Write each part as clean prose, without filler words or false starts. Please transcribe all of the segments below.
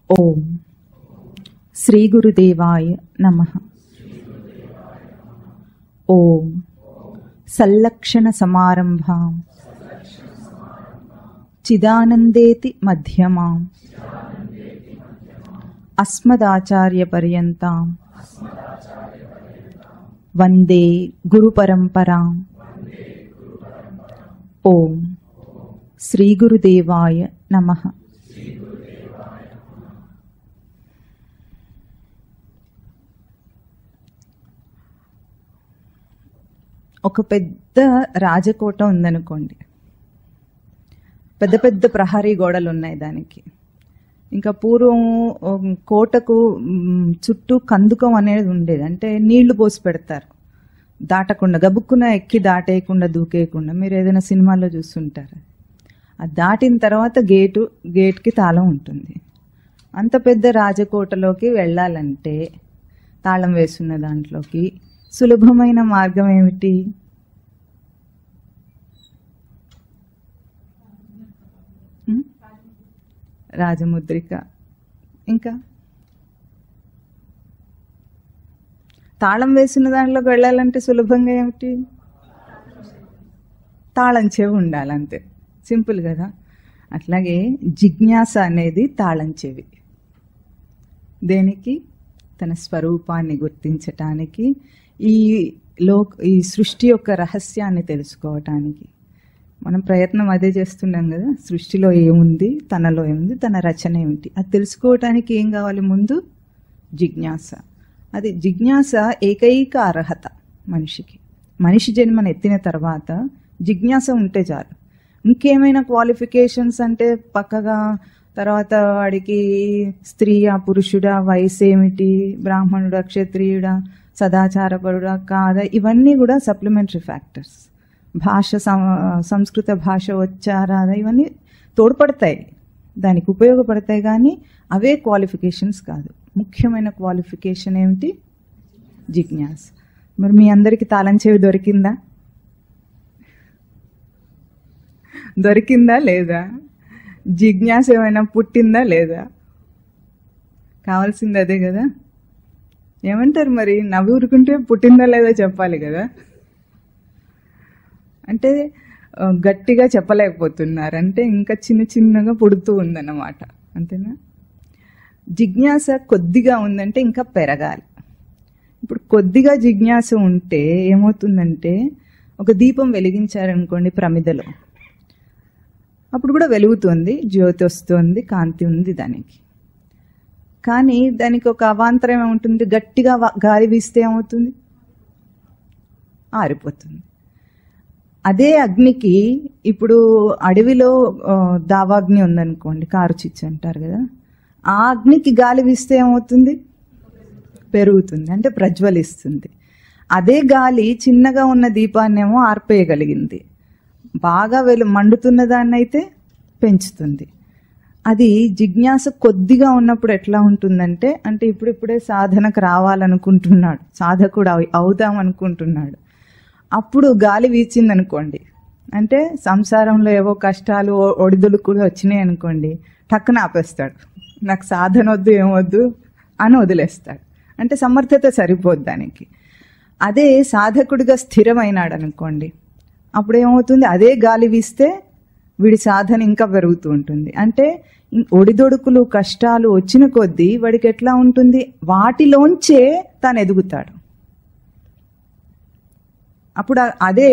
ఓం శ్రీ గురుదేవాయ నమః. ఓం సల్లక్షణ సమారంభాం చిదానందేతి మధ్యమాం అస్మదాచార్య పర్యంతాం వందే గురు పరంపరాం. ఓం శ్రీ గురుదేవాయ నమః. ఒక పెద్ద రాజకోట ఉందనుకోండి, పెద్ద పెద్ద ప్రహరీ గోడలు ఉన్నాయి దానికి. ఇంకా పూర్వం కోటకు చుట్టూ కందుకం అనేది ఉండేది, అంటే నీళ్లు పోసి పెడతారు దాటకుండా, గబుక్కున ఎక్కి దాటేయకుండా దూకేయకుండా. మీరు ఏదైనా సినిమాల్లో చూస్తుంటారు. అది దాటిన తర్వాత గేట్కి తాళం ఉంటుంది. అంత పెద్ద రాజకోటలోకి వెళ్ళాలంటే తాళం వేసున్న దాంట్లోకి సులభమైన మార్గం ఏమిటి? రాజముద్రిక. ఇంకా తాళం వేసిన దాంట్లోకి వెళ్ళాలంటే సులభంగా ఏమిటి? తాళం చెవి ఉండాలి, అంతే. సింపుల్ కదా. అట్లాగే జిజ్ఞాస అనేది తాళం చెవి. దేనికి? తన స్వరూపాన్ని గుర్తించటానికి, ఈ సృష్టి యొక్క రహస్యాన్ని తెలుసుకోవటానికి. మనం ప్రయత్నం అదే చేస్తున్నాం కదా. సృష్టిలో ఏముంది, తనలో ఏముంది, తన రచన ఏమిటి, అది తెలుసుకోవటానికి ఏం కావాలి? ముందు జిజ్ఞాస. అది జిజ్ఞాస ఏకైక అర్హత మనిషికి. మనిషి జన్మను ఎత్తిన తర్వాత జిజ్ఞాస ఉంటే చాలు. ఇంకేమైనా క్వాలిఫికేషన్స్ అంటే పక్కగా తర్వాత వాడికి స్త్రీయా పురుషుడా, వయసు ఏమిటి, బ్రాహ్మణుడా క్షత్రియుడా, సదాచారపరుడా కాదా, ఇవన్నీ కూడా సప్లిమెంటరీ ఫ్యాక్టర్స్. భాష, సంస్కృత భాష వచ్చా రాదా, ఇవన్నీ తోడ్పడతాయి, దానికి ఉపయోగపడతాయి. కానీ అవే క్వాలిఫికేషన్స్ కాదు. ముఖ్యమైన క్వాలిఫికేషన్ ఏమిటి? జిజ్ఞాస. మరి మీ అందరికీ తాళం చెవి దొరికిందా? దొరికిందా లేదా? జిజ్ఞాస ఏమైనా పుట్టిందా లేదా? కావాల్సింది అదే కదా. ఏమంటారు మరి? నవ్వు ఊరుకుంటే పుట్టిందా లేదా చెప్పాలి కదా. అంటే గట్టిగా చెప్పలేకపోతున్నారు, అంటే ఇంకా చిన్న చిన్నగా పుడుతూ ఉందన్నమాట, అంతేనా? జిజ్ఞాస కొద్దిగా ఉందంటే ఇంకా పెరగాలి. ఇప్పుడు కొద్దిగా జిజ్ఞాస ఉంటే ఏమవుతుందంటే, ఒక దీపం వెలిగించారనుకోండి ప్రమిదలో, అప్పుడు కూడా వెలుగుతుంది, జ్యోతి వస్తుంది, కాంతి ఉంది దానికి. కానీ దానికి ఒక అవాంతరం ఏముంటుంది? గట్టిగా గాలి వీస్తే ఏమవుతుంది? ఆరిపోతుంది. అదే అగ్నికి, ఇప్పుడు అడవిలో దావాగ్ని ఉందనుకోండి, కారు చిచ్చు అంటారు కదా, ఆ అగ్నికి గాలి వీస్తే ఏమవుతుంది? పెరుగుతుంది, అంటే ప్రజ్వలిస్తుంది. అదే గాలి చిన్నగా ఉన్న దీపాన్నేమో ఆర్పేయగలిగింది, బాగా మండుతున్న దాన్ని అయితే పెంచుతుంది. అది జిజ్ఞాస కొద్దిగా ఉన్నప్పుడు ఎట్లా ఉంటుందంటే, అంటే ఇప్పుడిప్పుడే సాధనకు రావాలనుకుంటున్నాడు, సాధకుడు అవుదాం అనుకుంటున్నాడు. అప్పుడు గాలి వీచిందనుకోండి, అంటే సంసారంలో ఏవో కష్టాలు ఒడిదుడుకులు వచ్చినాయి అనుకోండి, టక్కున ఆపేస్తాడు. నాకు సాధన వద్దు, ఏమొద్దు అని వదిలేస్తాడు. అంటే సమర్థత సరిపోద్ది దానికి. అదే సాధకుడిగా స్థిరమైనాడు అనుకోండి, అప్పుడు ఏమవుతుంది? అదే గాలి వీస్తే వీడి సాధన ఇంకా పెరుగుతూ ఉంటుంది. అంటే ఒడిదొడుకులు కష్టాలు వచ్చిన కొద్దీ వాడికి ఎట్లా ఉంటుంది? వాటిలోంచే తాను ఎదుగుతాడు. అప్పుడు అదే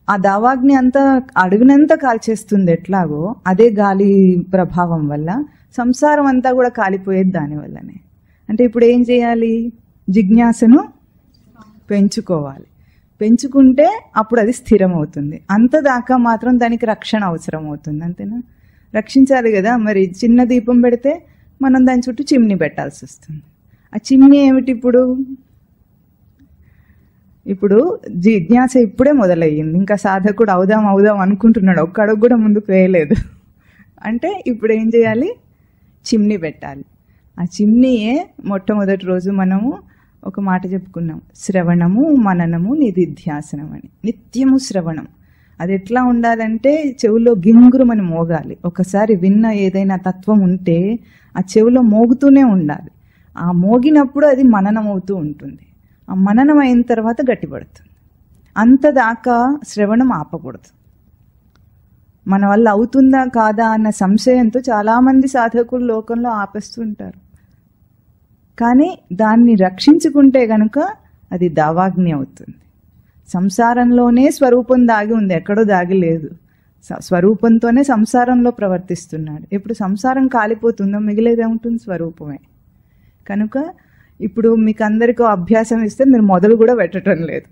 ఆ దావాగ్ని అంతా అడుగునంతా కాల్చేస్తుంది ఎట్లాగో, అదే గాలి ప్రభావం వల్ల సంసారం అంతా కూడా కాలిపోయేది దానివల్లనే. అంటే ఇప్పుడు ఏం చేయాలి? జిజ్ఞాసను పెంచుకోవాలి. పెంచుకుంటే అప్పుడు అది స్థిరం అవుతుంది. అంతదాకా మాత్రం దానికి రక్షణ అవసరం అవుతుంది, అంతేనా? రక్షించాలి కదా. మరి చిన్న దీపం పెడితే మనం దాని చుట్టూ చిమ్నీ పెట్టాల్సి వస్తుంది. ఆ చిమ్నీ ఏమిటి? ఇప్పుడు జిజ్ఞాస ఇప్పుడే మొదలయ్యింది, ఇంకా సాధకుడు అవుదాం అనుకుంటున్నాడు, ఒక్క అడుగు కూడా ముందుకు వేయలేదు. అంటే ఇప్పుడు ఏం చేయాలి? చిమ్నీ పెట్టాలి. ఆ చిమ్నీయే మొట్టమొదటి రోజు మనము ఒక మాట చెప్పుకున్నాం, శ్రవణము మననము నిధిధ్యాసనం అని. నిత్యము శ్రవణం, అది ఎట్లా ఉండాలంటే చెవులో గింగురుమని మోగాలి. ఒకసారి విన్న ఏదైనా తత్వం ఉంటే ఆ చెవులో మోగుతూనే ఉండాలి. ఆ మోగినప్పుడు అది మననం అవుతూ ఉంటుంది. ఆ మననం అయిన తర్వాత గట్టిపడుతుంది. అంతదాకా శ్రవణం ఆపకూడదు. మన వల్ల అవుతుందా కాదా అన్న సంశయంతో చాలామంది సాధకులు లోకంలో ఆపేస్తుంటారు. కానీ దాన్ని రక్షించుకుంటే గనుక అది దావాగ్ని అవుతుంది. సంసారంలోనే స్వరూపం దాగి ఉంది, ఎక్కడో దాగి లేదు. స్వరూపంతోనే సంసారంలో ప్రవర్తిస్తున్నాడు. ఇప్పుడు సంసారం కాలిపోతుందో మిగిలేదే ఉంటుంది, స్వరూపమే. కనుక ఇప్పుడు మీకు అందరికీ అభ్యాసం ఇస్తే మీరు మొదలు కూడా పెట్టడం లేదు.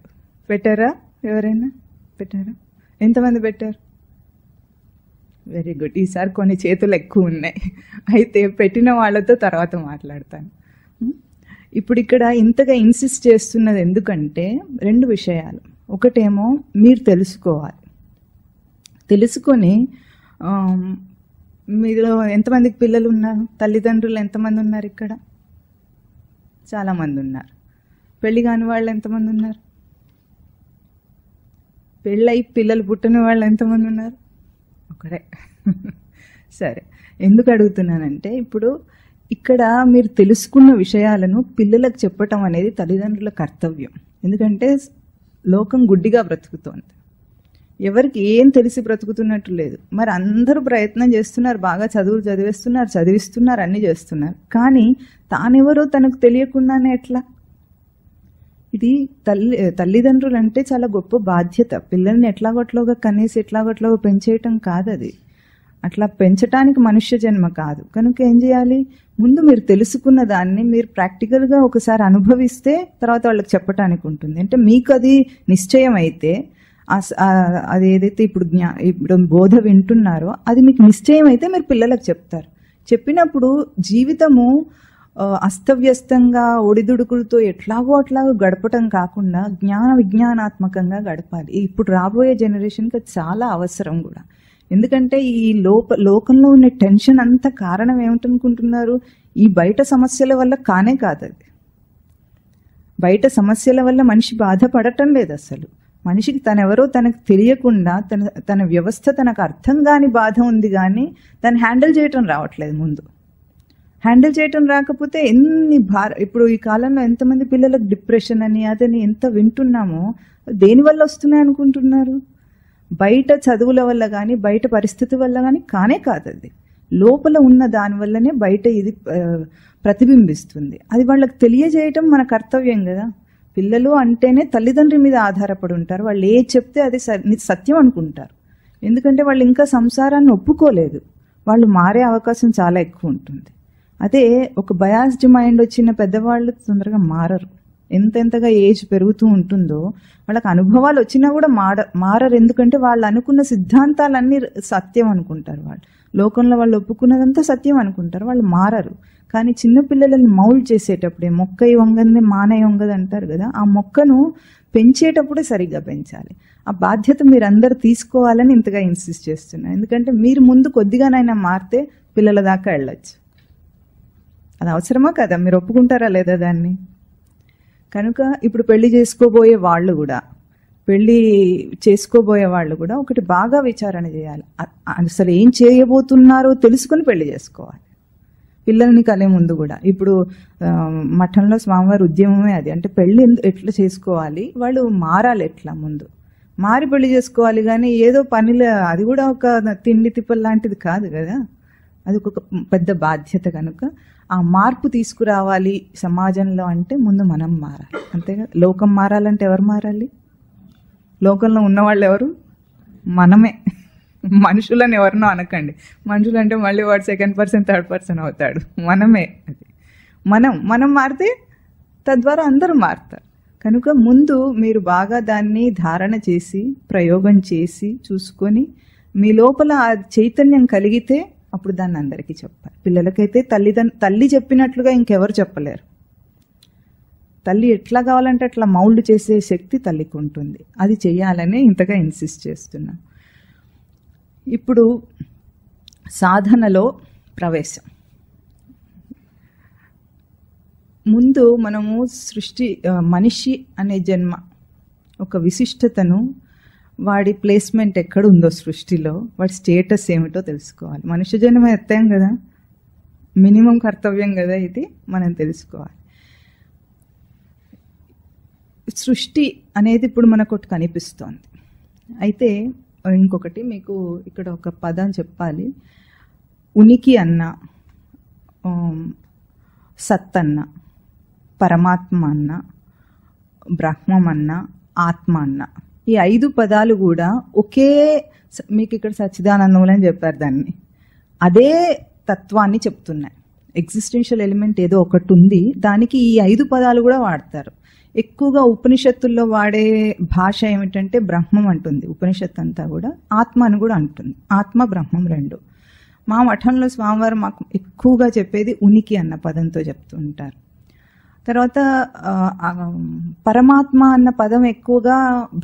పెట్టారా? ఎవరైనా పెట్టారా? ఎంతమంది పెట్టారు? Very good. ఈసారి కొన్ని చేతులు ఎక్కువ ఉన్నాయి. అయితే పెట్టిన వాళ్ళతో తర్వాత మాట్లాడతాను. ఇప్పుడు ఇక్కడ ఇంతగా ఇన్సిస్ట్ చేస్తున్నది ఎందుకంటే 2 విషయాలు. ఒకటేమో మీరు తెలుసుకోవాలి. తెలుసుకొని మీలో ఎంతమందికి పిల్లలు ఉన్నారు? తల్లిదండ్రులు ఎంతమంది ఉన్నారు ఇక్కడ? చాలామంది ఉన్నారు. పెళ్లి కాని వాళ్ళు ఎంతమంది ఉన్నారు? పెళ్ళయి పిల్లలు పుట్టని వాళ్ళు ఎంతమంది ఉన్నారు? ఒకడే. సరే, ఎందుకు అడుగుతున్నానంటే ఇప్పుడు ఇక్కడ మీరు తెలుసుకున్న విషయాలను పిల్లలకు చెప్పటం అనేది తల్లిదండ్రుల కర్తవ్యం. ఎందుకంటే లోకం గుడ్డిగా బ్రతుకుతోంది. ఎవరికి ఏం తెలిసి బ్రతుకుతున్నట్టు లేదు. మరి అందరూ ప్రయత్నం చేస్తున్నారు, బాగా చదువులు చదివిస్తున్నారు, అన్నీ చేస్తున్నారు. కానీ తానెవరో తనకు తెలియకుండానే ఎట్లా? ఇది తల్లిదండ్రులు అంటే చాలా గొప్ప బాధ్యత. పిల్లల్ని ఎట్లాగొట్లాగా కనేసి ఎట్లాగొట్లాగా పెంచేయటం కాదు. అది అట్లా పెంచటానికి మనుష్య జన్మ కాదు. కనుక ఏం చేయాలి? ముందు మీరు తెలుసుకున్న దాన్ని మీరు ప్రాక్టికల్గా ఒకసారి అనుభవిస్తే తర్వాత వాళ్ళకి చెప్పటానికి ఉంటుంది. అంటే మీకు అది నిశ్చయం అయితే అది ఏదైతే ఇప్పుడు బోధ వింటున్నారో అది మీకు నిశ్చయం అయితే మీరు పిల్లలకు చెప్తారు. చెప్పినప్పుడు జీవితము అస్తవ్యస్తంగా ఒడిదుడుకులతో ఎట్లాగో అట్లాగో గడపటం కాకుండా విజ్ఞానాత్మకంగా గడపాలి. ఇప్పుడు రాబోయే జనరేషన్కి అది చాలా అవసరం కూడా. ఎందుకంటే ఈ లోకంలో ఉన్న టెన్షన్ అంతా కారణం ఏమిటనుకుంటున్నారు? ఈ బయట సమస్యల వల్ల కానే కాదు. అది బయట సమస్యల వల్ల మనిషి బాధపడటం లేదు. అసలు మనిషికి తనెవరో తనకు తెలియకుండా తన వ్యవస్థ తనకు అర్థం కాని బాధ ఉంది, కానీ దాన్ని హ్యాండిల్ చేయటం రావట్లేదు. ముందు హ్యాండిల్ చేయటం రాకపోతే ఇప్పుడు ఈ కాలంలో ఎంతమంది పిల్లలకు డిప్రెషన్ అని అదని ఎంత వింటున్నామో దేనివల్ల వస్తున్నాయి అనుకుంటున్నారు? బయట చదువుల వల్ల కానీ బయట పరిస్థితి వల్ల కానీ కానే కాదు. అది లోపల ఉన్న దానివల్లనే బయట ఇది ప్రతిబింబిస్తుంది. అది వాళ్ళకి తెలియజేయటం మన కర్తవ్యం కదా. పిల్లలు అంటేనే తల్లిదండ్రి మీద ఆధారపడి ఉంటారు. వాళ్ళు ఏ చెప్తే అది సత్యం అనుకుంటారు. ఎందుకంటే వాళ్ళు ఇంకా సంసారాన్ని ఒప్పుకోలేదు. వాళ్ళు మారే అవకాశం చాలా ఎక్కువ ఉంటుంది. అదే ఒక బయాస్డ్ మైండ్ వచ్చిన పెద్దవాళ్ళు తొందరగా మారరు. ఎంతెంతగా ఏజ్ పెరుగుతూ ఉంటుందో వాళ్ళకి అనుభవాలు వచ్చినా కూడా మారరు. ఎందుకంటే వాళ్ళు అనుకున్న సిద్ధాంతాలన్నీ సత్యం అనుకుంటారు. వాళ్ళు లోకంలో వాళ్ళు ఒప్పుకున్నదంతా సత్యం అనుకుంటారు. వాళ్ళు మారరు. కానీ చిన్నపిల్లలని మౌల్డ్ చేసేటప్పుడే మొక్కయి వంగందే మానయ్య వంగదు అంటారు కదా. ఆ మొక్కను పెంచేటప్పుడే సరిగ్గా పెంచాలి. ఆ బాధ్యత మీరందరూ తీసుకోవాలని ఇంతగా ఇన్సిస్ట్ చేస్తున్నా. ఎందుకంటే మీరు ముందు కొద్దిగానైనా మారితే పిల్లల దాకా వెళ్ళొచ్చు. అది అవసరమా కదా? మీరు ఒప్పుకుంటారా లేదా దాన్ని? కనుక ఇప్పుడు పెళ్లి చేసుకోబోయే వాళ్ళు కూడా ఒకటి బాగా విచారణ చేయాలి. అసలు ఏం చేయబోతున్నారో తెలుసుకుని పెళ్లి చేసుకోవాలి. పిల్లల్ని కలే ముందు కూడా ఇప్పుడు మఠంలో స్వామివారి ఉద్యమమే అది. అంటే పెళ్లి ఎట్లా చేసుకోవాలి, వాళ్ళు మారాలి ఎట్లా, ముందు మారి పెళ్లి చేసుకోవాలి. కానీ ఏదో పనిలో అది కూడా ఒక తిండి తిప్పలు లాంటిది కాదు కదా. అది ఒక పెద్ద బాధ్యత. కనుక ఆ మార్పు తీసుకురావాలి సమాజంలో అంటే ముందు మనం మారాలి. అంతేగా. లోకం మారాలంటే ఎవరు మారాలి? లోకంలో ఉన్నవాళ్ళు ఎవరు? మనమే. మనుషులని ఎవరినో అనకండి. మనుషులు అంటే మళ్ళీ వాడు సెకండ్ పర్సన్ థర్డ్ పర్సన్ అవుతాడు. మనమే. అది మనం మారితే తద్వారా అందరూ మారుతారు. కనుక ముందు మీరు బాగా దాన్ని ధారణ చేసి ప్రయోగం చేసి చూసుకొని మీ లోపల ఆ చైతన్యం కలిగితే అప్పుడు దాన్ని అందరికీ చెప్పాలి. పిల్లలకైతే తల్లి చెప్పినట్లుగా ఇంకెవరు చెప్పలేరు. తల్లి ఎట్లా కావాలంటే అట్లా మౌల్డ్ చేసే శక్తి తల్లికి ఉంటుంది. అది చెయ్యాలని ఇంతగా ఇన్సిస్ట్ చేస్తున్నా. ఇప్పుడు సాధనలో ప్రవేశం. ముందు మనము మనిషి అనే జన్మ ఒక విశిష్టతను వాడి ప్లేస్మెంట్ ఎక్కడ ఉందో సృష్టిలో, వాడి స్టేటస్ ఏమిటో తెలుసుకోవాలి. మనుష్య జన్మ ఎత్తాం కదా, మినిమం కర్తవ్యం కదా ఇది, మనం తెలుసుకోవాలి. సృష్టి అనేది ఇప్పుడు మనకు ఒకటి కనిపిస్తోంది. అయితే ఇంకొకటి మీకు ఇక్కడ ఒక పదం చెప్పాలి. ఉనికి అన్న, సత్ అన్న, పరమాత్మ అన్న, బ్రహ్మం అన్న, ఆత్మ అన్న, ఈ 5 పదాలు కూడా ఒకే, మీకు ఇక్కడ సచ్చిదానందములు అని చెప్పారు దాన్ని, అదే తత్వాన్ని చెప్తున్నాయి. ఎగ్జిస్టెన్షియల్ ఎలిమెంట్ ఏదో ఒకటి ఉంది, దానికి ఈ 5 పదాలు కూడా వాడతారు. ఎక్కువగా ఉపనిషత్తుల్లో వాడే భాష ఏమిటంటే బ్రహ్మం అంటుంది ఉపనిషత్తు అంతా కూడా, ఆత్మ అని కూడా అంటుంది. ఆత్మ బ్రహ్మం 2. మా మఠంలో స్వామివారు మాకు ఎక్కువగా చెప్పేది ఉనికి అన్న పదంతో చెప్తూ ఉంటారు. తర్వాత పరమాత్మ అన్న పదం ఎక్కువగా